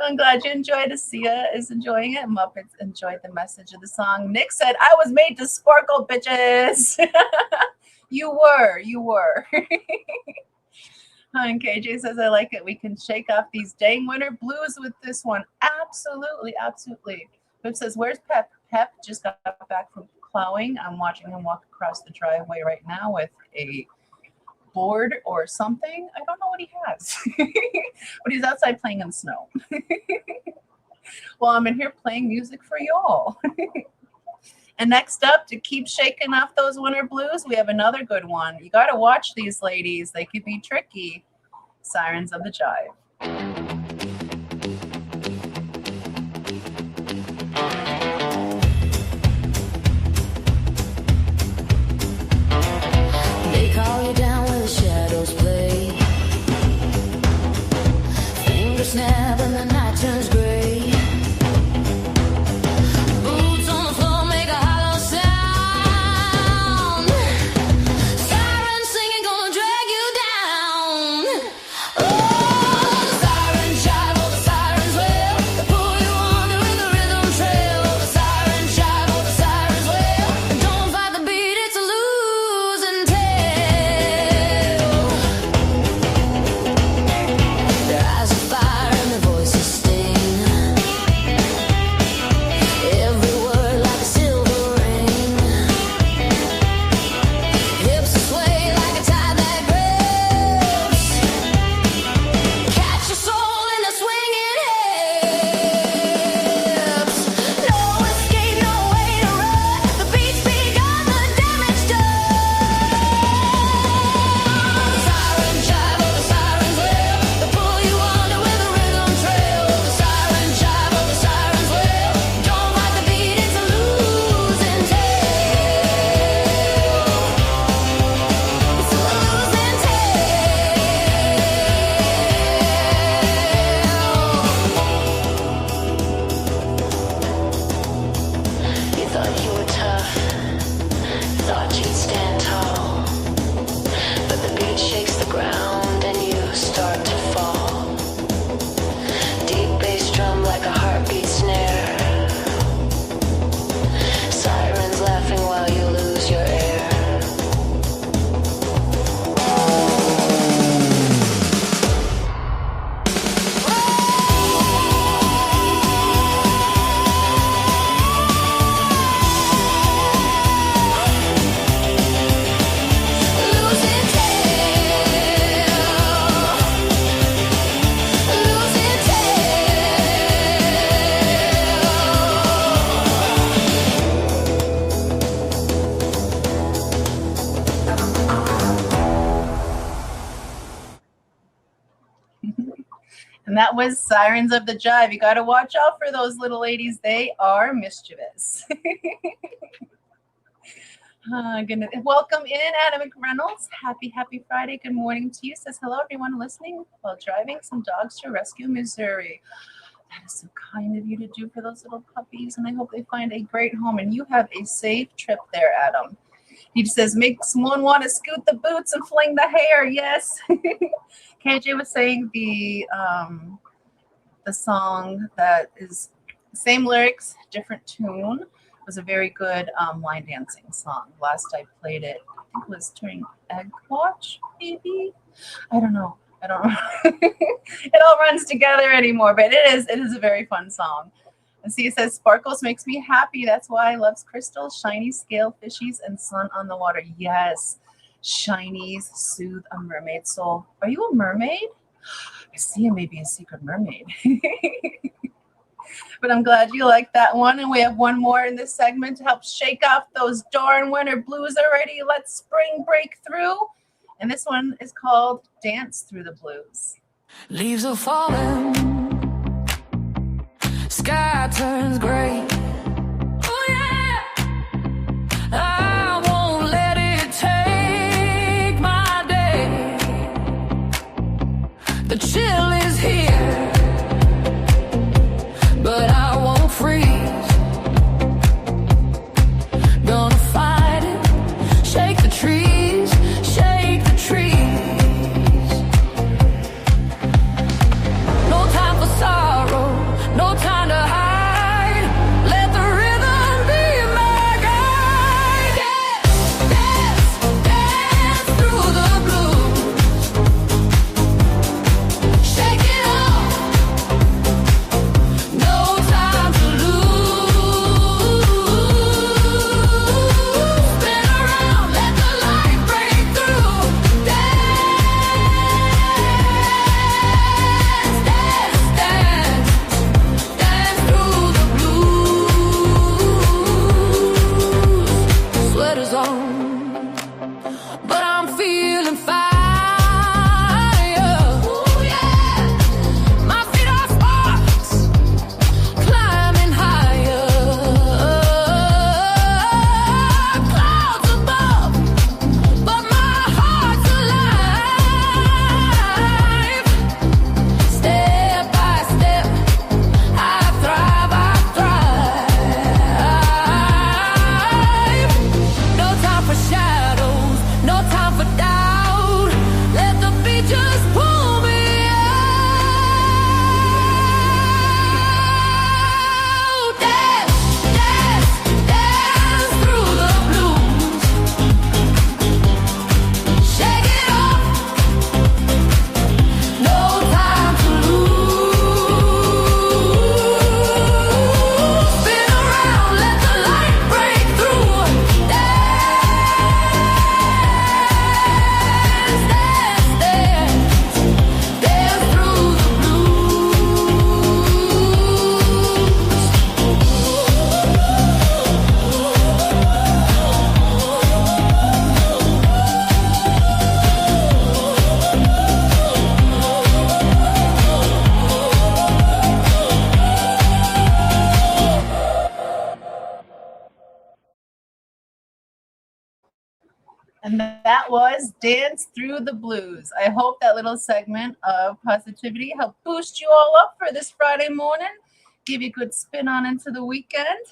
[SPEAKER 2] I'm glad you enjoyed it. Sia is enjoying it. Muppets enjoyed the message of the song. Nick said, I was made to sparkle, bitches. You were. And KJ says, I like it. We can shake off these dang winter blues with this one. Absolutely. Pip says, where's Pep? Pep just got back from plowing. I'm watching him walk across the driveway right now with a board or something. I don't know what he has. But he's outside playing in the snow. Well, I'm in here playing music for y'all. And next up, to keep shaking off those winter blues, we have another good one. You got to watch these ladies. They could be tricky. Sirens of the Jive.
[SPEAKER 1] They call you down where the shadows play. Fingers snap and the night turns gray. Boots on the floor make a hollow sound. Sirens singing gonna drag you down. Oh, the sirens jive, oh the sirens wail. They pull you under in the rhythm trail. Oh, the sirens jive, oh the sirens wail. And don't fight the beat, it's a losing tale. Their eyes are fire and their voices sting. Every word like a silver ring. Hips sway like a tide that grips. Catch your soul in the swinging hips. No escape, no way to run. The beat's begun, the damage done. The sirens jive, oh the sirens wail. They pull you under with a rhythm trail. The sirens jive, oh the sirens wail. Don't fight the beat, it's a losing tale. It's a losing tale. You thought you were tough, thought you'd stand tall, but the beat shakes the ground and you start to fall. Deep bass drum like a heartbeat snare. Sirens laughing while you lose your air. Losing tale. Losing
[SPEAKER 2] And that was Sirens of the Jive. You got to watch out for those little ladies. They are mischievous. Goodness. Welcome in, Adam McReynolds. Happy Friday. Good morning to you. Says, hello, everyone listening while driving some dogs to rescue Missouri. That is so kind of you to do for those little puppies, and I hope they find a great home, and you have a safe trip there, Adam. He says, makes one want to scoot the boots and fling the hair. Yes. KJ was saying the song that is same lyrics, different tune, was a very good line dancing song. Last I played it, I think it was during Egg Watch, maybe? I don't know. It all runs together anymore, but it is a very fun song. And see, it says, sparkles makes me happy. That's why I love crystals, shiny scale fishies, and sun on the water. Yes, shinies soothe a mermaid soul. Are you a mermaid? I see him maybe a secret mermaid. But I'm glad you liked that one. And we have one more in this segment to help shake off those darn winter blues already. Let spring break through. And this one is called Dance Through the Blues.
[SPEAKER 4] Leaves are falling, sky turns gray. Oh yeah, I won't let it take my day. The chill is here, but I won't freeze. Gonna fight it, shake the trees, shake the trees. No time for sorrow, no time to hide. Let the rhythm be my guide. Dance, dance, dance through the blues. Shake it off. No time to lose. Spin around, let the light break through. Dance, dance, dance, dance through the blues. Sweater's on, but I'm feeling fire. Ooh, yeah. My feet are sparks, climbing higher. Clouds above, but my heart's alive. Step by step, I thrive, No time for shadows, no time for doubt. Let the beat just pull me out. Dance, dance, dance through the blues. Shake it off. No time to lose. Spin around, let the light break through. Dance, dance, dance, dance through the
[SPEAKER 2] And that was Dance Through the Blues. I hope that little segment of positivity helped boost you all up for this Friday morning, give you a good spin on into the weekend.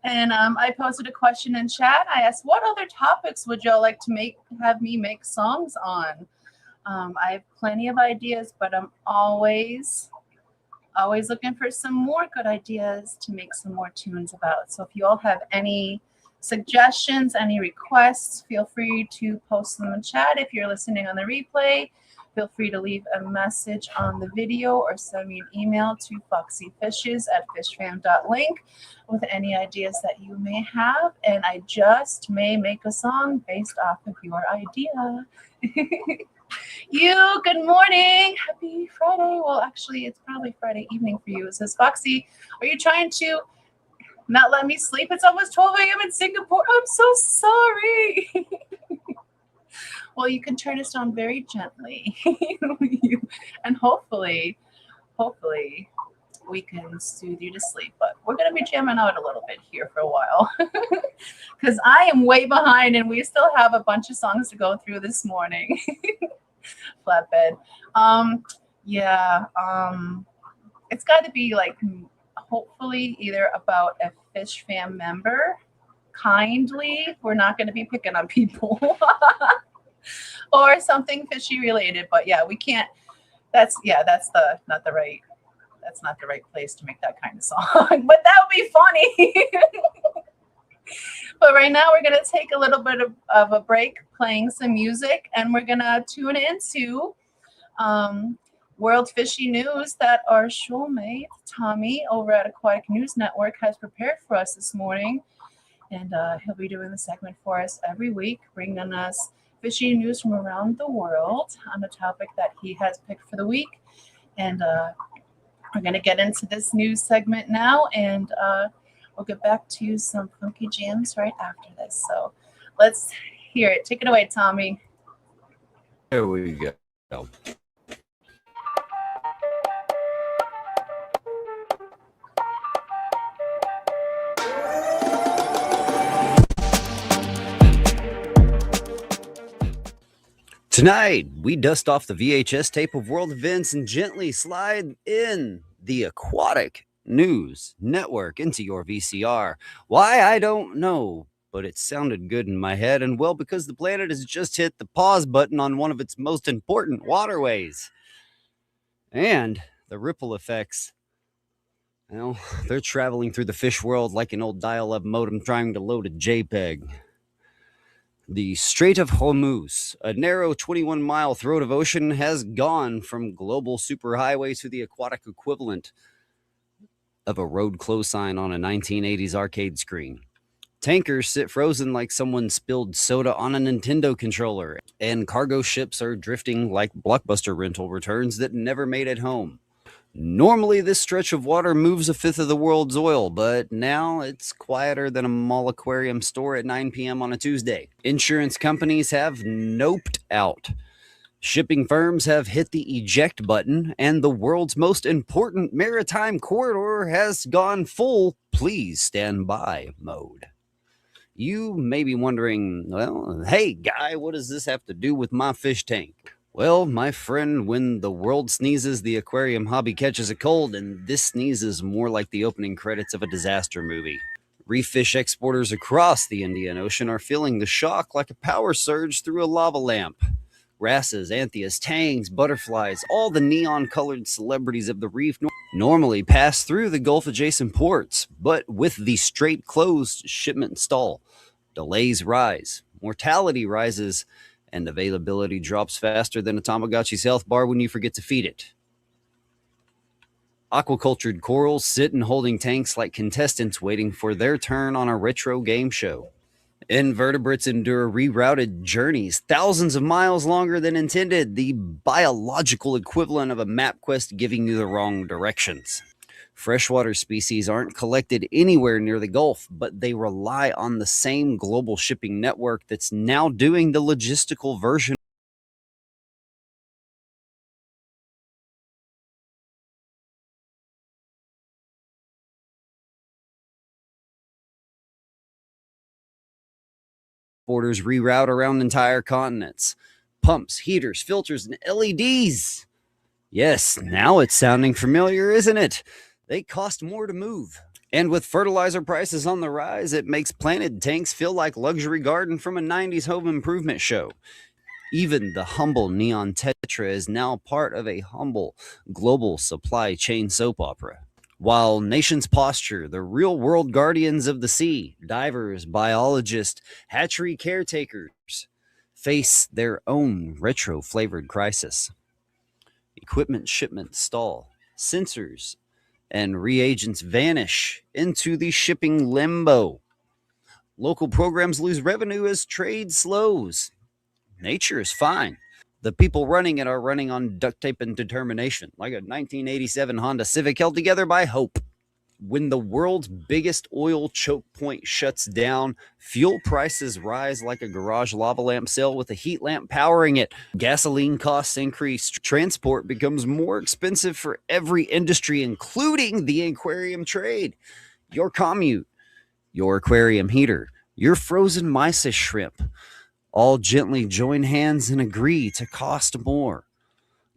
[SPEAKER 2] And I posted a question in chat. I asked, what other topics would y'all like to have me make songs on? I have plenty of ideas, but I'm always looking for some more good ideas to make some more tunes about. So if you all have any suggestions, any requests, feel free to post them in chat. If you're listening on the replay, feel free to leave a message on the video or send me an email to foxyfishes@fishfam.link with any ideas that you may have, and I just may make a song based off of your idea. You, good morning. Happy Friday. Well, actually, it's probably Friday evening for you. It says, Foxy, are you trying to not let me sleep? It's almost 12 a.m. in Singapore. I'm so sorry. Well, you can turn us on very gently. And hopefully we can soothe you to sleep. But we're going to be jamming out a little bit here for a while. Because I am way behind and we still have a bunch of songs to go through this morning. Flatbed. It's got to be like hopefully either about a Fish Fam member. Kindly, we're not going to be picking on people. Or something fishy related, but yeah, we can't. That's not the right place to make that kind of song. But that would be funny. But right now we're gonna take a little bit of a break, playing some music, and we're gonna tune into world fishy news that our showmate Tommy over at Aquatic News Network has prepared for us this morning, and he'll be doing the segment for us every week, bringing us fishy news from around the world on a topic that he has picked for the week. And we're going to get into this news segment now, and we'll get back to some funky jams right after this. So let's hear it. Take it away, Tommy.
[SPEAKER 5] There we go. Tonight, we dust off the VHS tape of world events and gently slide in the aquatic news network into your VCR. Why, I don't know, but it sounded good in my head, and well, because the planet has just hit the pause button on one of its most important waterways. And the ripple effects, well, they're traveling through the fish world like an old dial-up modem trying to load a JPEG. The Strait of Hormuz, a narrow 21-mile throat of ocean, has gone from global superhighway to the aquatic equivalent of a road close sign on a 1980s arcade screen. Tankers sit frozen like someone spilled soda on a Nintendo controller, and cargo ships are drifting like blockbuster rental returns that never made it home. Normally, this stretch of water moves a fifth of the world's oil, but now it's quieter than a mall aquarium store at 9 p.m. on a Tuesday. Insurance companies have noped out. Shipping firms have hit the eject button, and the world's most important maritime corridor has gone full please stand by mode. You may be wondering, well, hey guy, what does this have to do with my fish tank? Well, my friend, when the world sneezes, the aquarium hobby catches a cold, and this sneeze is more like the opening credits of a disaster movie. Reef fish exporters across the Indian Ocean are feeling the shock like a power surge through a lava lamp. Wrasses, anthias, tangs, butterflies, all the neon-colored celebrities of the reef normally pass through the Gulf-adjacent ports, but with the strait closed, shipment stall. Delays rise, mortality rises, and availability drops faster than a Tamagotchi's health bar when you forget to feed it. Aquacultured corals sit in holding tanks like contestants waiting for their turn on a retro game show. Invertebrates endure rerouted journeys thousands of miles longer than intended, the biological equivalent of a map quest giving you the wrong directions. Freshwater species aren't collected anywhere near the Gulf, but they rely on the same global shipping network that's now doing the logistical version. Borders reroute around entire continents. Pumps, heaters, filters, and LEDs. Yes, now it's sounding familiar, isn't it? They cost more to move. And with fertilizer prices on the rise, it makes planted tanks feel like luxury garden from a 90s home improvement show. Even the humble neon tetra is now part of a humble global supply chain soap opera. While nations posture the real-world guardians of the sea, divers, biologists, hatchery caretakers, face their own retro-flavored crisis. Equipment shipments stall, sensors and reagents vanish into the shipping limbo. Local programs lose revenue as trade slows. Nature is fine. The people running it are running on duct tape and determination, like a 1987 Honda Civic held together by hope. When the world's biggest oil choke point shuts down, fuel prices rise like a garage lava lamp sale with a heat lamp powering it. Gasoline costs increase. Transport becomes more expensive for every industry, including the aquarium trade. Your commute, your aquarium heater, your frozen mysis shrimp, all gently join hands and agree to cost more.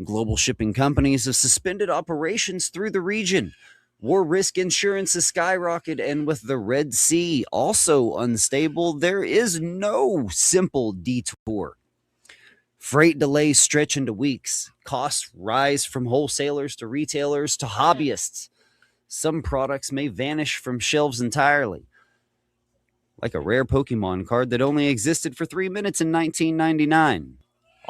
[SPEAKER 5] Global shipping companies have suspended operations through the region. War risk insurance has skyrocketed, and with the Red Sea also unstable, there is no simple detour. Freight delays stretch into weeks. Costs rise from wholesalers to retailers to hobbyists. Some products may vanish from shelves entirely, like a rare Pokemon card that only existed for 3 minutes in 1999.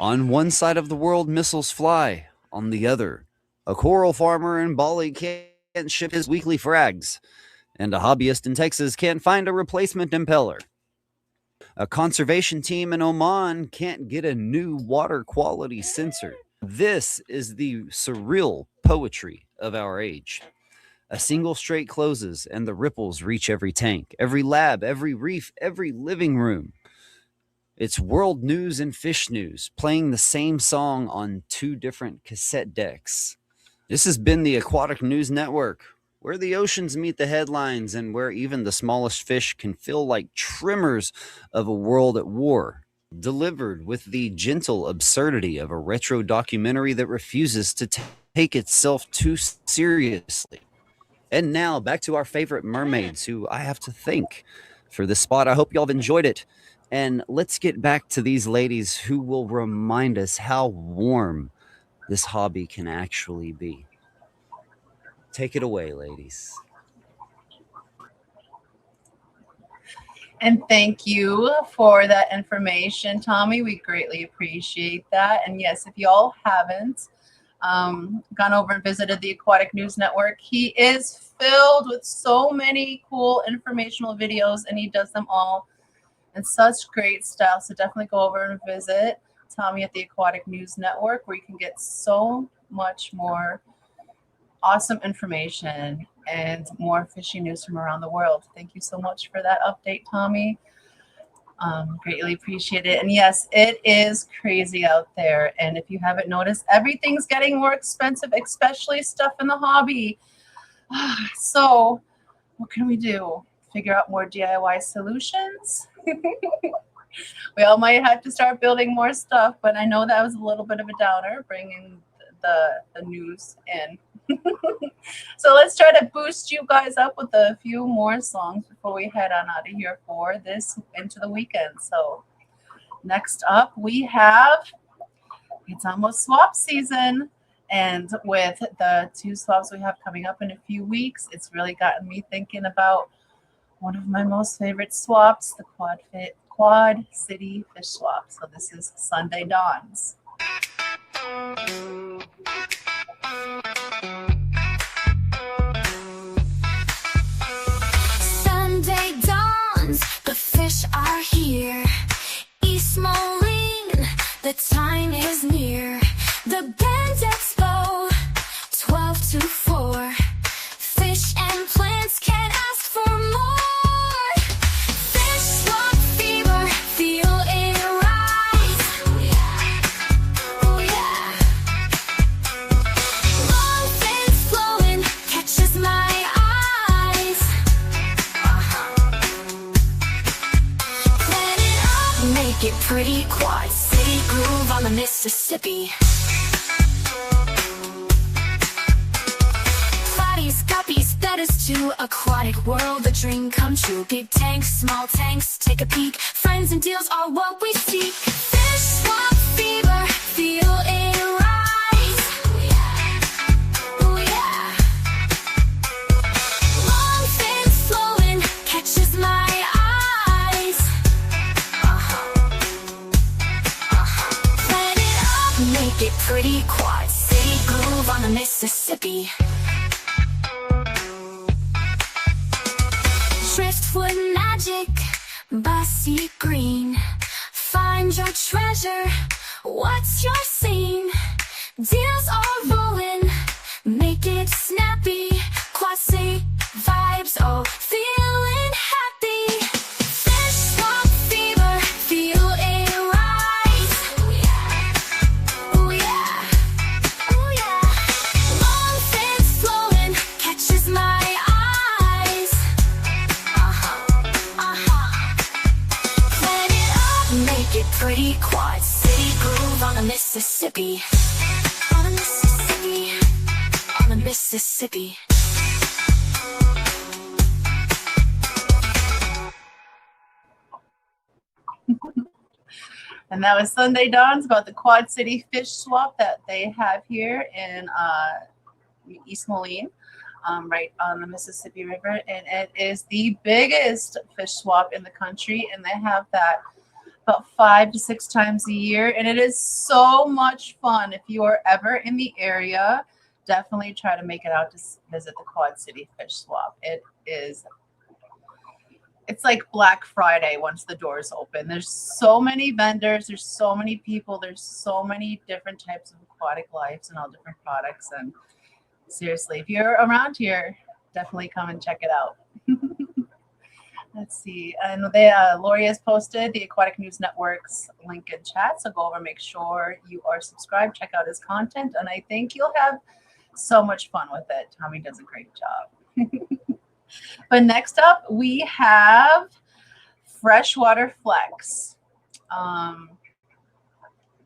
[SPEAKER 5] On one side of the world, missiles fly. On the other, a coral farmer in Bali can't ship his weekly frags, and a hobbyist in Texas can't find a replacement impeller. A conservation team in Oman can't get a new water quality sensor. This is the surreal poetry of our age. A single strait closes and the ripples reach every tank, every lab, every reef, every living room. It's world news and fish news, playing the same song on 2 different cassette decks. This has been the Aquatic News Network, where the oceans meet the headlines and where even the smallest fish can feel like tremors of a world at war. Delivered with the gentle absurdity of a retro documentary that refuses to take itself too seriously. And now back to our favorite mermaids, who I have to thank for this spot. I hope y'all have enjoyed it. And let's get back to these ladies who will remind us how warm this hobby can actually be. Take it away, ladies.
[SPEAKER 2] And thank you for that information, Tommy. We greatly appreciate that. And yes, if y'all haven't gone over and visited the Aquatic News Network, he is filled with so many cool informational videos, and he does them all in such great style. So definitely go over and visit Tommy at the Aquatic News Network, where you can get so much more awesome information and more fishing news from around the world. Thank you so much for that update, Tommy. Greatly appreciate it. And yes, it is crazy out there. And if you haven't noticed, everything's getting more expensive, especially stuff in the hobby. So what can we do? Figure out more DIY solutions? We all might have to start building more stuff, but I know that was a little bit of a downer, bringing the news in. So let's try to boost you guys up with a few more songs before we head on out of here for this into the weekend. So next up we have, it's almost swap season, and with the 2 swaps we have coming up in a few weeks, it's really gotten me thinking about one of my most favorite swaps, the Quad City Fish Swap. So this is Sunday Dawns.
[SPEAKER 1] Sunday dawns, the fish are here. East Moline, the time is near. The Band Expo, 12 to 4. Fish and plants can't ask for more. Fish swap fever, feel it rise. Oh yeah, oh yeah. Long fins flowing, catches my eyes. Plan it up, make it pretty. Quad City groove on the Mississippi. Guppies, that is to aquatic world, a dream come true. Big tanks, small tanks, take a peek. Friends and deals are what we seek. Fish swap fever, feel it rise. Oh yeah, oh yeah. Long fins flowing, catches my eyes. Plan it up, make it pretty. Quad City groove on the Mississippi. Driftwood magic, bossy green. Find your treasure, what's your scene? Deals are rolling, make it snappy. Quad City vibes, oh, feeling happy. Fish swap fever, feel it rise. Oh yeah, oh yeah, oh yeah. Long fins flowing, catches my eyes. Plan it up, make it pretty. Quad City groove on the Mississippi. On the Mississippi. On the Mississippi.
[SPEAKER 2] And that was Sunday Dawns, about the Quad City Fish Swap that they have here in East Moline, right on the Mississippi River. And it is the biggest fish swap in the country, and they have that about 5 to 6 times a year. And it is so much fun. If you are ever in the area, definitely try to make it out to visit the Quad City Fish Swap. it's like Black Friday once the doors open. There's so many vendors, there's so many people, there's so many different types of aquatic lives and all different products. And seriously, if you're around here, definitely come and check it out. Let's see. And Lori has posted the Aquatic News Network's link in chat. So go over, make sure you are subscribed, check out his content, and I think you'll have so much fun with it. Tommy does a great job. But next up, we have Freshwater Flex.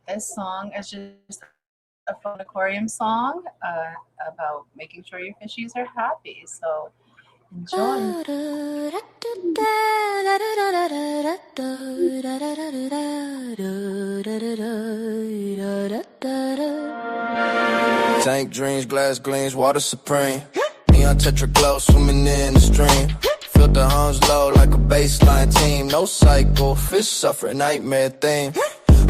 [SPEAKER 2] This song is just a fun aquarium song about making sure your fishies are happy. So enjoy.
[SPEAKER 3] Tank dreams, glass gleams, water supreme. Neon tetra glow, swimming in the stream. Filter hums low like a baseline team. No cycle, fish suffer, nightmare theme.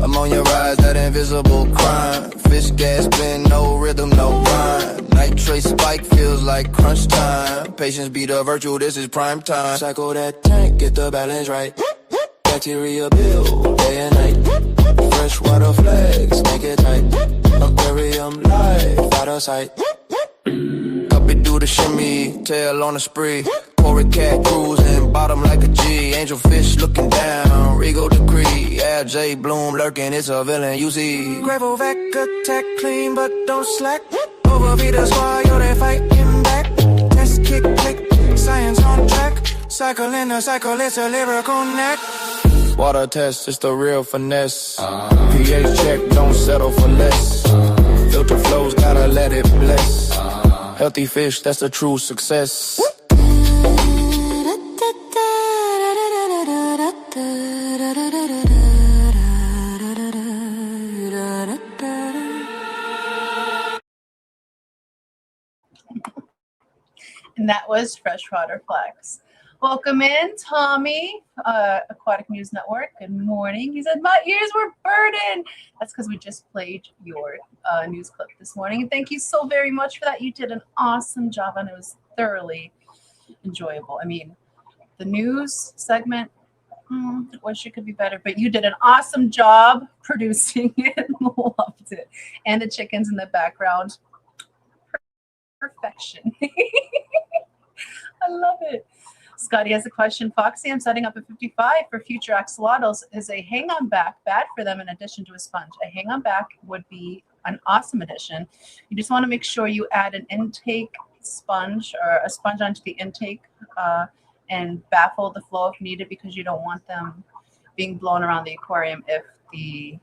[SPEAKER 3] Ammonia rise, that invisible crime. Fish gasping, no rhythm, no rhyme. Nitrate spike feels like crunch time. Patience be the virtue, this is prime time. Cycle that tank, get the balance right. Bacteria build day and night. Freshwater flex, make it tight. Aquarium life, out of sight. Cup it do the shimmy, tail on the spree. Corey cat cruising, bottom like a G. Angelfish looking down, regal decree. J bloom lurking, it's a villain you see. Gravel vac attack clean but don't slack. Overbeat the squad, yo they fighting back. Test kick click, science on track. Cycle in the cycle, it's a lyrical knack. Water test, it's the real finesse. pH check, don't settle for less. Filter flows, gotta let it bless. Healthy fish, that's a true success.
[SPEAKER 2] And that was Freshwater Flex. Welcome in, Tommy, Aquatic News Network. Good morning. He said, my ears were burning. That's because we just played your news clip this morning. And thank you so very much for that. You did an awesome job, and it was thoroughly enjoyable. I mean, the news segment, wish it could be better, but you did an awesome job producing it. Loved it. And the chickens in the background. Perfection. I love it. Scotty has a question. Foxy, I'm setting up a 55 for future axolotls. Is a hang-on back bad for them in addition to a sponge? A hang-on back would be an awesome addition. You just want to make sure you add an intake sponge or a sponge onto the intake and baffle the flow if needed, because you don't want them being blown around the aquarium if the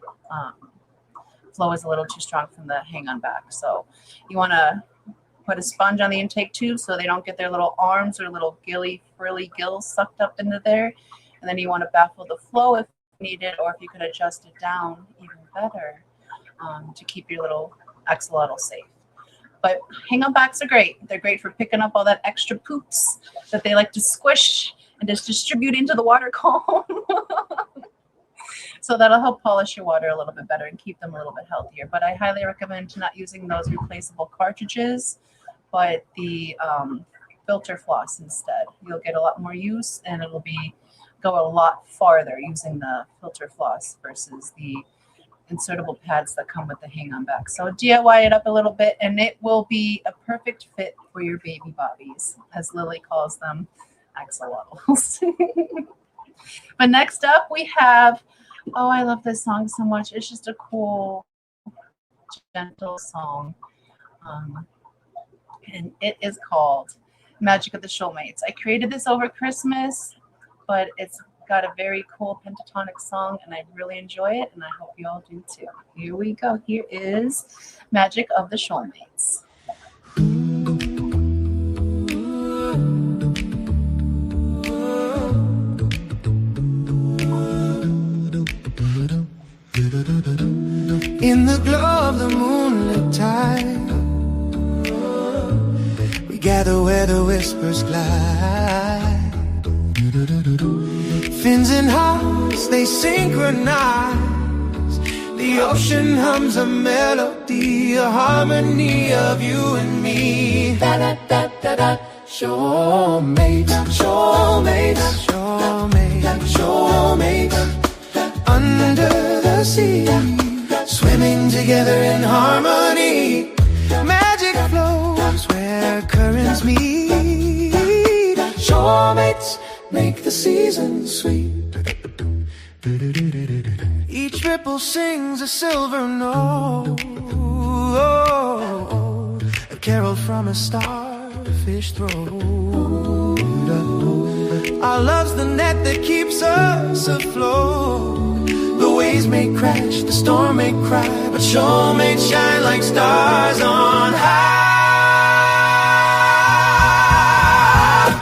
[SPEAKER 2] flow is a little too strong from the hang-on back. So you want to put a sponge on the intake tube so they don't get their little arms or little frilly gills sucked up into there. And then you want to baffle the flow if needed, or if you could adjust it down even better to keep your little axolotl safe. But hang-on backs are great. They're great for picking up all that extra poops that they like to squish and just distribute into the water column. So that'll help polish your water a little bit better and keep them a little bit healthier. But I highly recommend not using those replaceable cartridges, but the filter floss instead. You'll get a lot more use, and it'll go a lot farther using the filter floss versus the insertable pads that come with the hang-on back. So DIY it up a little bit, and it will be a perfect fit for your baby bobbies, as Lily calls them, axolotls. But next up we have, oh, I love this song so much. It's just a cool, gentle song. And it is called Magic of the Shoalmates. I created this over Christmas, but it's got a very cool pentatonic song, and I really enjoy it, and I hope you all do too. Here we go. Here is Magic of the Shoalmates.
[SPEAKER 3] In the glow of the moonlit tide, we gather where the whispers glide. Fins and hearts, they synchronize. The ocean hums a melody, a harmony of you and me. Da da da da da. Shoalmates, shoalmates, shoalmates. Soulmates under the sea, swimming together in harmony. Magic flows where currents meet. Soulmates make the season sweet. Each ripple sings a silver note, a carol from a starfish throat. Our love's the net that keeps us afloat. The waves may crash, the storm may cry, but soulmates shine like stars on high.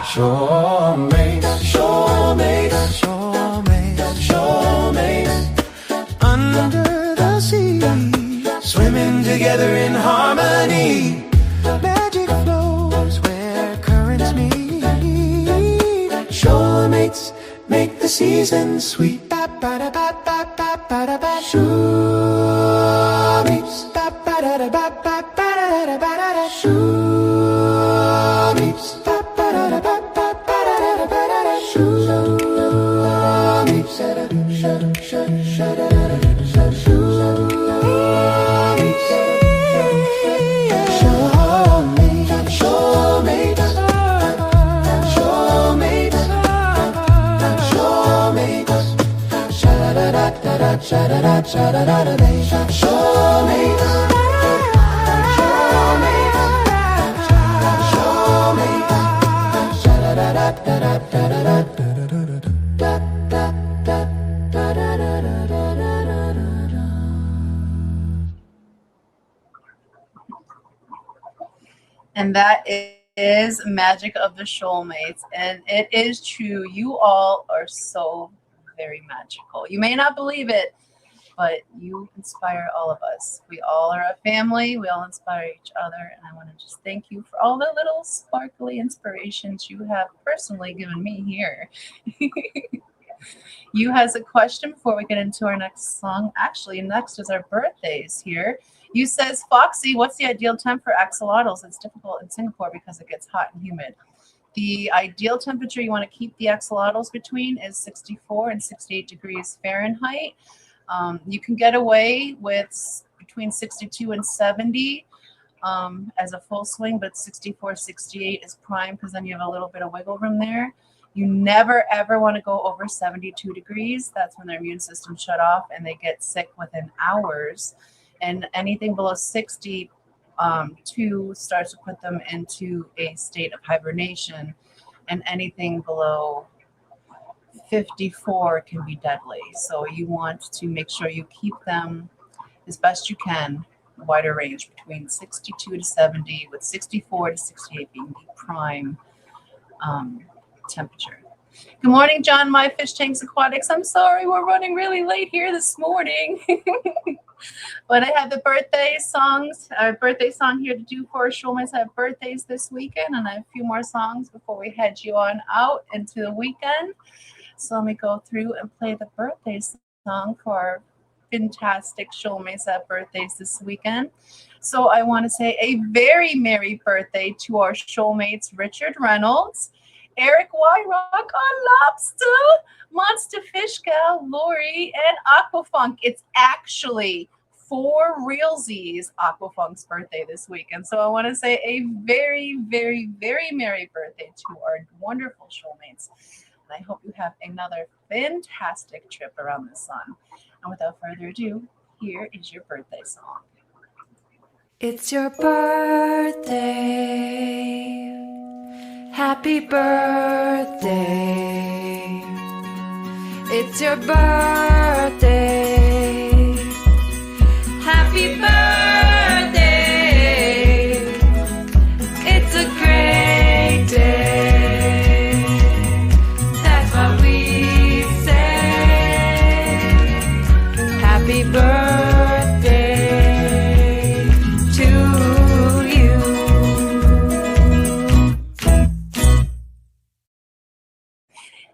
[SPEAKER 3] Soulmates, soulmates, soulmates, soulmates under the sea, swimming together in harmony. Magic flows where currents meet. Soulmates make the season sweet. Soulmates.
[SPEAKER 2] And that is Magic of the Soulmates. And it is true. You all are so very magical. You may not believe it, but you inspire all of us. We all are a family. We all inspire each other. And I want to just thank you for all the little sparkly inspirations you have personally given me here. You has a question before we get into our next song. Actually, next is our birthdays here. You says, Foxy, what's the ideal temp for axolotls? It's difficult in Singapore because it gets hot and humid. The ideal temperature you want to keep the axolotls between is 64 and 68 degrees Fahrenheit. You can get away with between 62 and 70 as a full swing, but 64, 68 is prime because then you have a little bit of wiggle room there. You never, ever want to go over 72 degrees. That's when their immune system shut off and they get sick within hours. And anything below 62 starts to put them into a state of hibernation. And anything below 54 can be deadly. So you want to make sure you keep them as best you can, a wider range between 62 to 70, with 64 to 68 being the prime temperature. Good morning, John, My Fish Tanks Aquatics. I'm sorry, we're running really late here this morning. But I have the birthday songs, our birthday song here to do for our Soulmates. I have birthdays this weekend, and I have a few more songs before we head you on out into the weekend. So let me go through and play the birthday song for our fantastic Soulmates that have birthdays this weekend. So I want to say a very merry birthday to our Soulmates, Richard Reynolds, Eric Y. Rock on Lobster, Monster Fish Gal, Lori, and Aquafunk. It's actually for realsies Aquafunk's birthday this week. And so I want to say a very, very, very merry birthday to our wonderful Soulmates. And I hope you have another fantastic trip around the sun. And without further ado, here is your birthday song.
[SPEAKER 4] It's your birthday. Happy birthday. It's your birthday. Happy birthday. It's a great day. That's what we say. Happy birthday to you.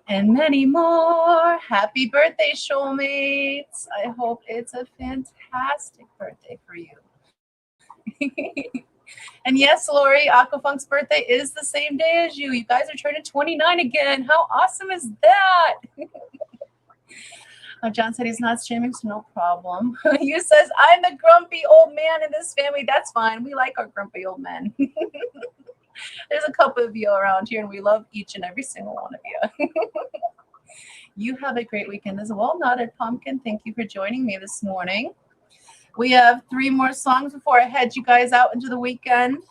[SPEAKER 2] And many more. Happy birthday, Soulmates. I hope it's a fantastic birthday for you. And yes, Lori, Aquafunk's birthday is the same day as you. You guys are turning 29 again. How awesome is that? John said he's not streaming, so no problem. You says, I'm the grumpy old man in this family. That's fine. We like our grumpy old men. There's a couple of you around here, and we love each and every single one of you. You have a great weekend as well, Knotted Pumpkin. Thank you for joining me this morning. We have 3 more songs before I head you guys out into the weekend.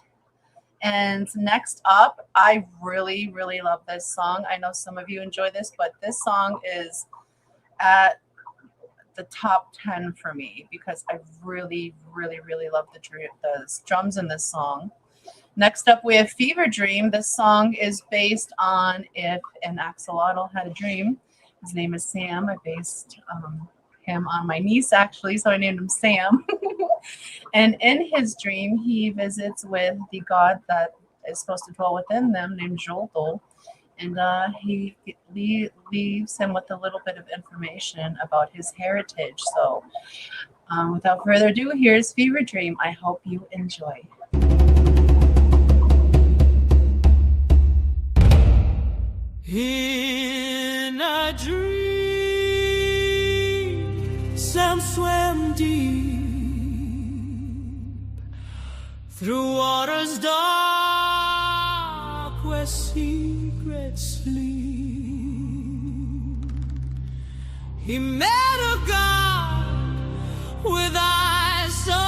[SPEAKER 2] And next up, I really, really love this song. I know some of you enjoy this, but this song is at the top 10 for me because I really, really, really love the drums in this song. Next up, we have Fever Dream. This song is based on If an Axolotl Had a Dream. His name is Sam. I based him on my niece, actually, so I named him Sam. And in his dream, he visits with the god that is supposed to dwell within them, named Joltol. And he leaves him with a little bit of information about his heritage. So without further ado, here's Fever Dream. I hope you enjoy.
[SPEAKER 6] In a dream, Sam swam deep through waters dark where secrets sleep. He met a god with eyes so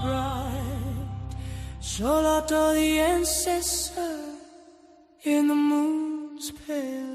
[SPEAKER 6] bright, Xolotl the ancestor in the moon's pale light.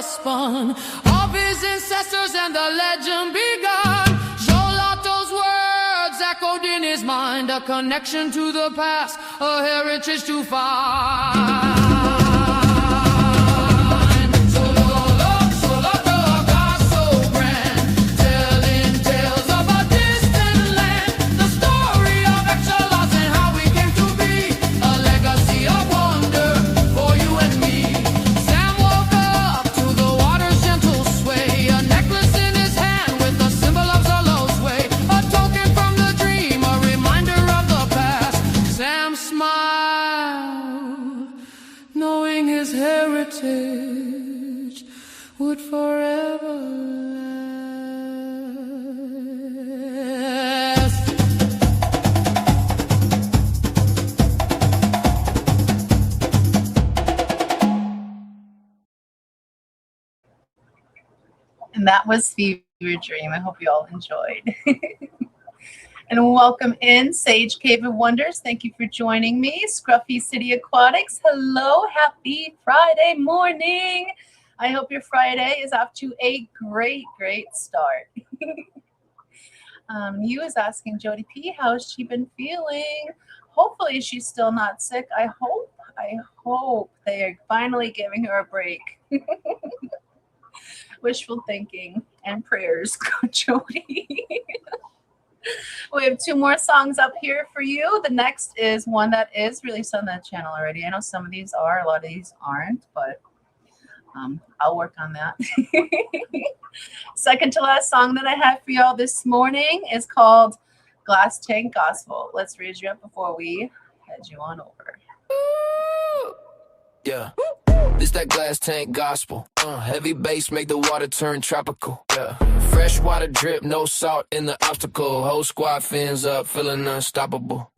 [SPEAKER 4] Spun of his ancestors and the legend begun. Xolotl's words echoed in his mind, a connection to the past, a heritage to find. Would forever last.
[SPEAKER 2] And that was Fever Dream. I hope you all enjoyed. And welcome in, Sage Cave of Wonders. Thank you for joining me. Scruffy City Aquatics. Hello, happy Friday morning. I hope your Friday is off to a great, great start. You is asking Jody P, how's she been feeling? Hopefully she's still not sick. I hope they are finally giving her a break. Wishful thinking and prayers, Jody. We have 2 more songs up here for you. The next is one that is released on that channel already. I know some of these are, a lot of these aren't, but I'll work on that. Second to last song that I have for y'all this morning is called Glass Tank Gospel. Let's raise you up before we head you on over.
[SPEAKER 3] Yeah. This that glass tank gospel. Heavy bass make the water turn tropical. Yeah. Fresh water drip, no salt in the obstacle. Whole squad fins up, feeling unstoppable.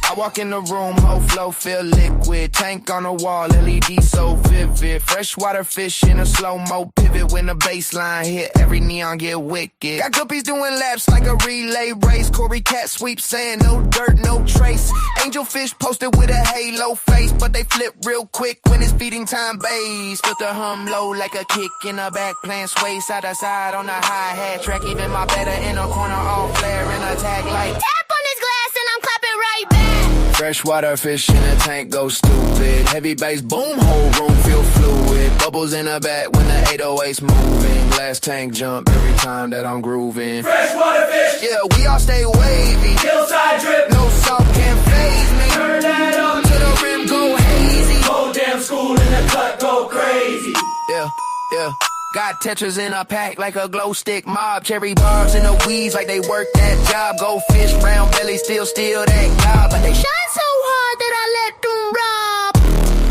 [SPEAKER 3] I walk in the room, whole flow feel liquid. Tank on the wall, LED so vivid. Freshwater fish in a slow-mo pivot. When the baseline hit, every neon get wicked. Got guppies doing laps like a relay race. Corey Cat sweep saying no dirt, no trace. Angelfish posted with a halo face, but they flip real quick when it's feeding time bass. Filter hum low like a kick in the back, playing sway side to side on the hi-hat track. Even my better in a corner, all flare and attack like
[SPEAKER 1] Tap on this glass and I'm clapping right back.
[SPEAKER 3] freshwater fish in a tank go stupid. Heavy bass boom, whole room feel fluid. Bubbles in the back when the 808's moving. Glass tank jump every time that I'm grooving.
[SPEAKER 7] Freshwater fish,
[SPEAKER 3] Yeah, we all stay wavy.
[SPEAKER 7] hillside drip,
[SPEAKER 3] No salt can phase me.
[SPEAKER 7] turn that up.
[SPEAKER 3] To the rim go hazy.
[SPEAKER 7] Whole damn school in the cut go crazy.
[SPEAKER 3] Yeah, yeah. Got Tetras in a pack like a glow stick mob. Cherry barbs in the weeds like they work that job. Goldfish, brown belly, still that gob. But they shine so hard that I let them rob.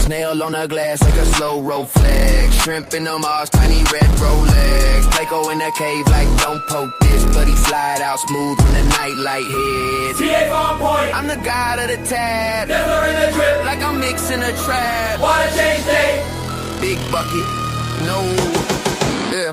[SPEAKER 3] Snail on the glass like a slow roll flag. Shrimp in the Mars, tiny red Rolex. Placo in the cave like don't poke this. Bloody slide out smooth when the night light hits.
[SPEAKER 7] TA on point,
[SPEAKER 3] I'm the god of the tab.
[SPEAKER 7] Never in the drip,
[SPEAKER 3] Like I'm mixing a trap.
[SPEAKER 7] water change day.
[SPEAKER 3] Big bucket, no. Yeah.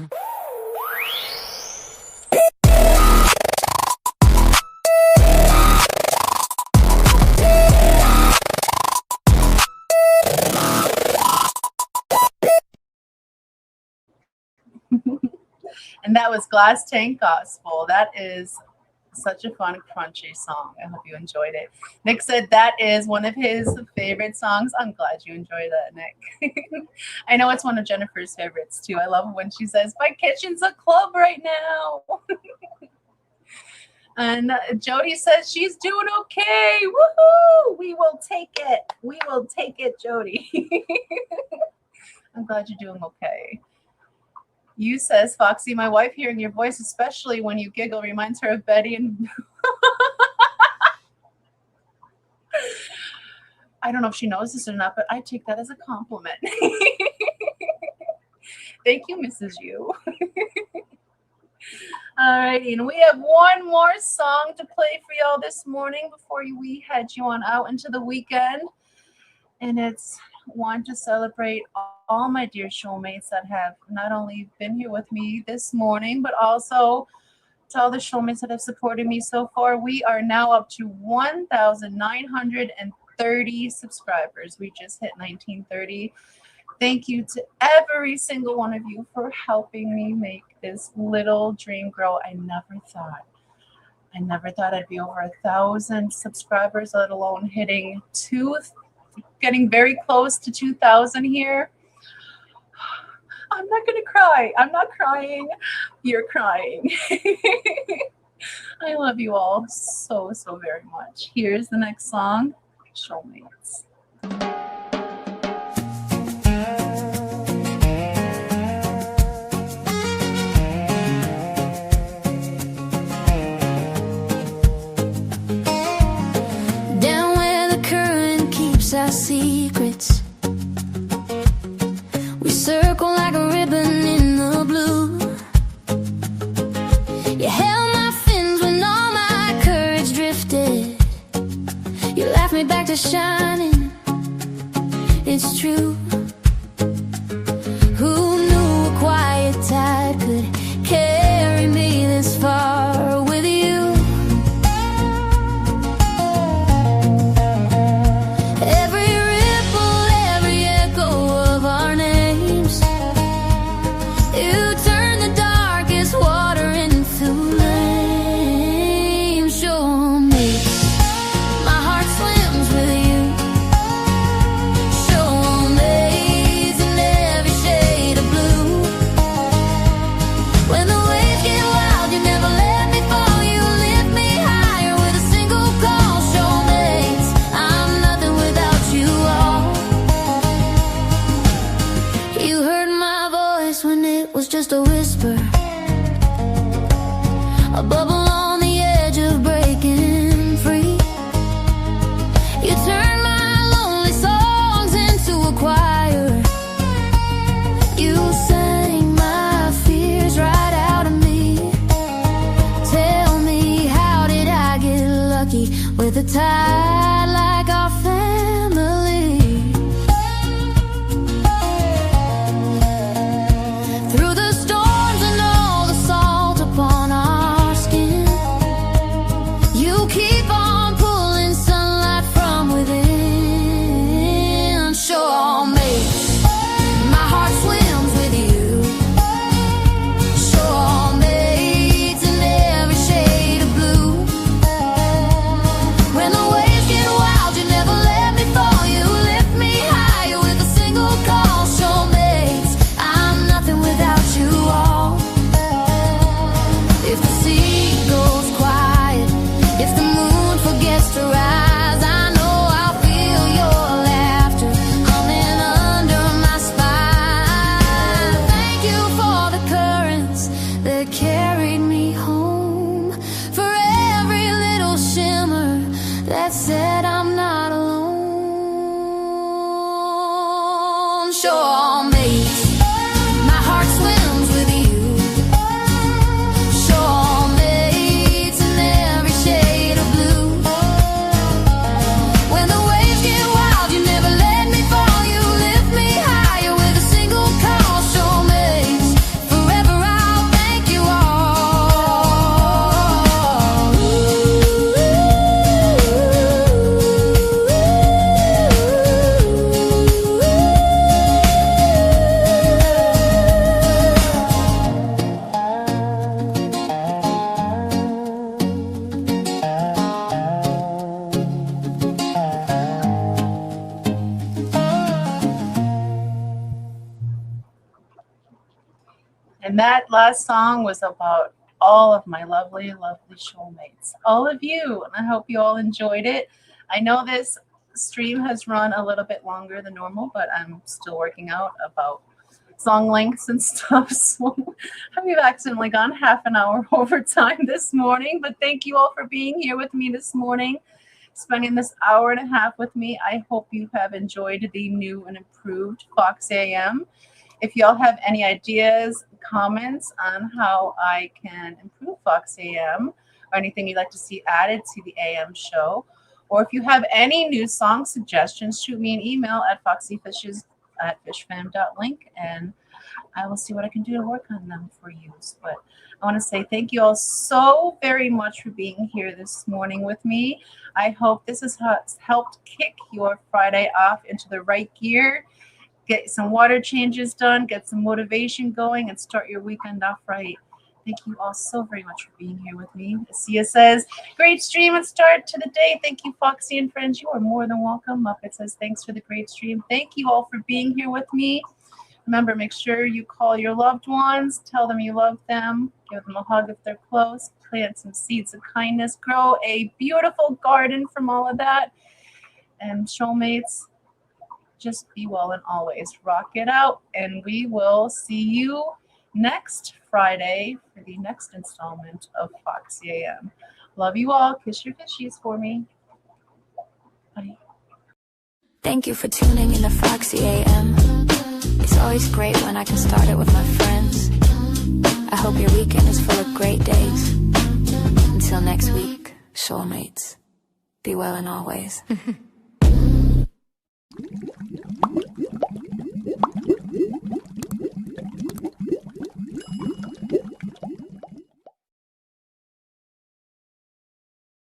[SPEAKER 2] And that was Glass Tank Gospel. That is such a fun, crunchy song. I hope you enjoyed it. Nick said that is one of his favorite songs. I'm glad you enjoyed that, Nick. I know it's one of Jennifer's favorites too. I love when she says, "My kitchen's a club right now." And Jody says she's doing okay. Woohoo! We will take it. We will take it, Jody. I'm glad you're doing okay. You says, Foxy, my wife hearing your voice, especially when you giggle, reminds her of Betty and I don't know if she knows this or not, but I take that as a compliment. Thank you, Mrs. You. All righty, and we have one more song to play for y'all this morning before we head you on out into the weekend. And it's one to celebrate all my dear showmates that have not only been here with me this morning, but also to all the showmates that have supported me so far. We are now up to 1,930 subscribers. We just hit 1,930. Thank you to every single one of you for helping me make this little dream grow. I never thought I'd be over 1,000 subscribers, let alone getting very close to 2,000 here. I'm not going to cry. I'm not crying. You're crying. I love you all so, so very much. Here's the next song, Showmates.
[SPEAKER 1] Down where the current keeps our secrets, we circle like a ribbon in the blue. You held my fins when all my courage drifted. You laughed me back to shining. It's true. Who knew a quiet tide could carry me this far with you? Every ripple, every echo of our names. You turn the darkest water into flame. Show me my heart swims with you. Show me in every shade of blue. When the waves get wild, you never let me fall. You lift me higher with a single call. Showmates, I'm nothing without you all. You heard my voice when it was just a whisper, a bubble on the edge of breaking free. You turned my lonely songs into a choir. tight like our family. Through the storms and all the salt upon our skin, you keep on pulling sunlight from within. Sure, mate, my heart swims with you. Sure, mates in every shade of blue. When the waves get wild, you never let me fall. You lift me higher with a single call. Sure, mates, I'm nothing without you all. If the sea goes quiet, if the moon forgets to rise, I know I'll feel your laughter humming under my spine. Thank you for the currents that carried me home, for every little shimmer that said I'm not alone. Sure, mates, my heart swims with you. Sure, mates in every shade of blue. When the waves get wild, you never let me fall. You lift me higher with a single call. Sure, mates, forever I'll thank you all.
[SPEAKER 2] And that last song was about all of my lovely, lovely soulmates, all of you. And I hope you all enjoyed it. I know this stream has run a little bit longer than normal, but I'm still working out about song lengths and stuff. So I've accidentally gone half an hour over time this morning. But thank you all for being here with me this morning, spending this hour and a half with me. I hope you have enjoyed the new and improved Foxie A.M. If y'all have any ideas, comments on how I can improve Foxie A.M. or anything you'd like to see added to the AM show, or if you have any new song suggestions, shoot me an email at foxyfishes@fishfam.link, and I will see what I can do to work on them for you. But I want to say thank you all so very much for being here this morning with me. I hope this has helped kick your Friday off into the right gear. Get some water changes done, get some motivation going, and start your weekend off right. Thank you all so very much for being here with me. Sia says, great stream and start to the day. Thank you, Foxy and friends. You are more than welcome. Muppet says, thanks for the great stream. Thank you all for being here with me. Remember, make sure you call your loved ones, tell them you love them, give them a hug if they're close, plant some seeds of kindness, grow a beautiful garden from all of that. And soulmates, just be well and always rock it out. And we will see you next Friday for the next installment of Foxie A.M. Love you all. Kiss your fishies for me. Bye.
[SPEAKER 1] Thank you for tuning in to Foxie A.M. It's always great when I can start it with my friends. I hope your weekend is full of great days. Until next week, soulmates, be well and always.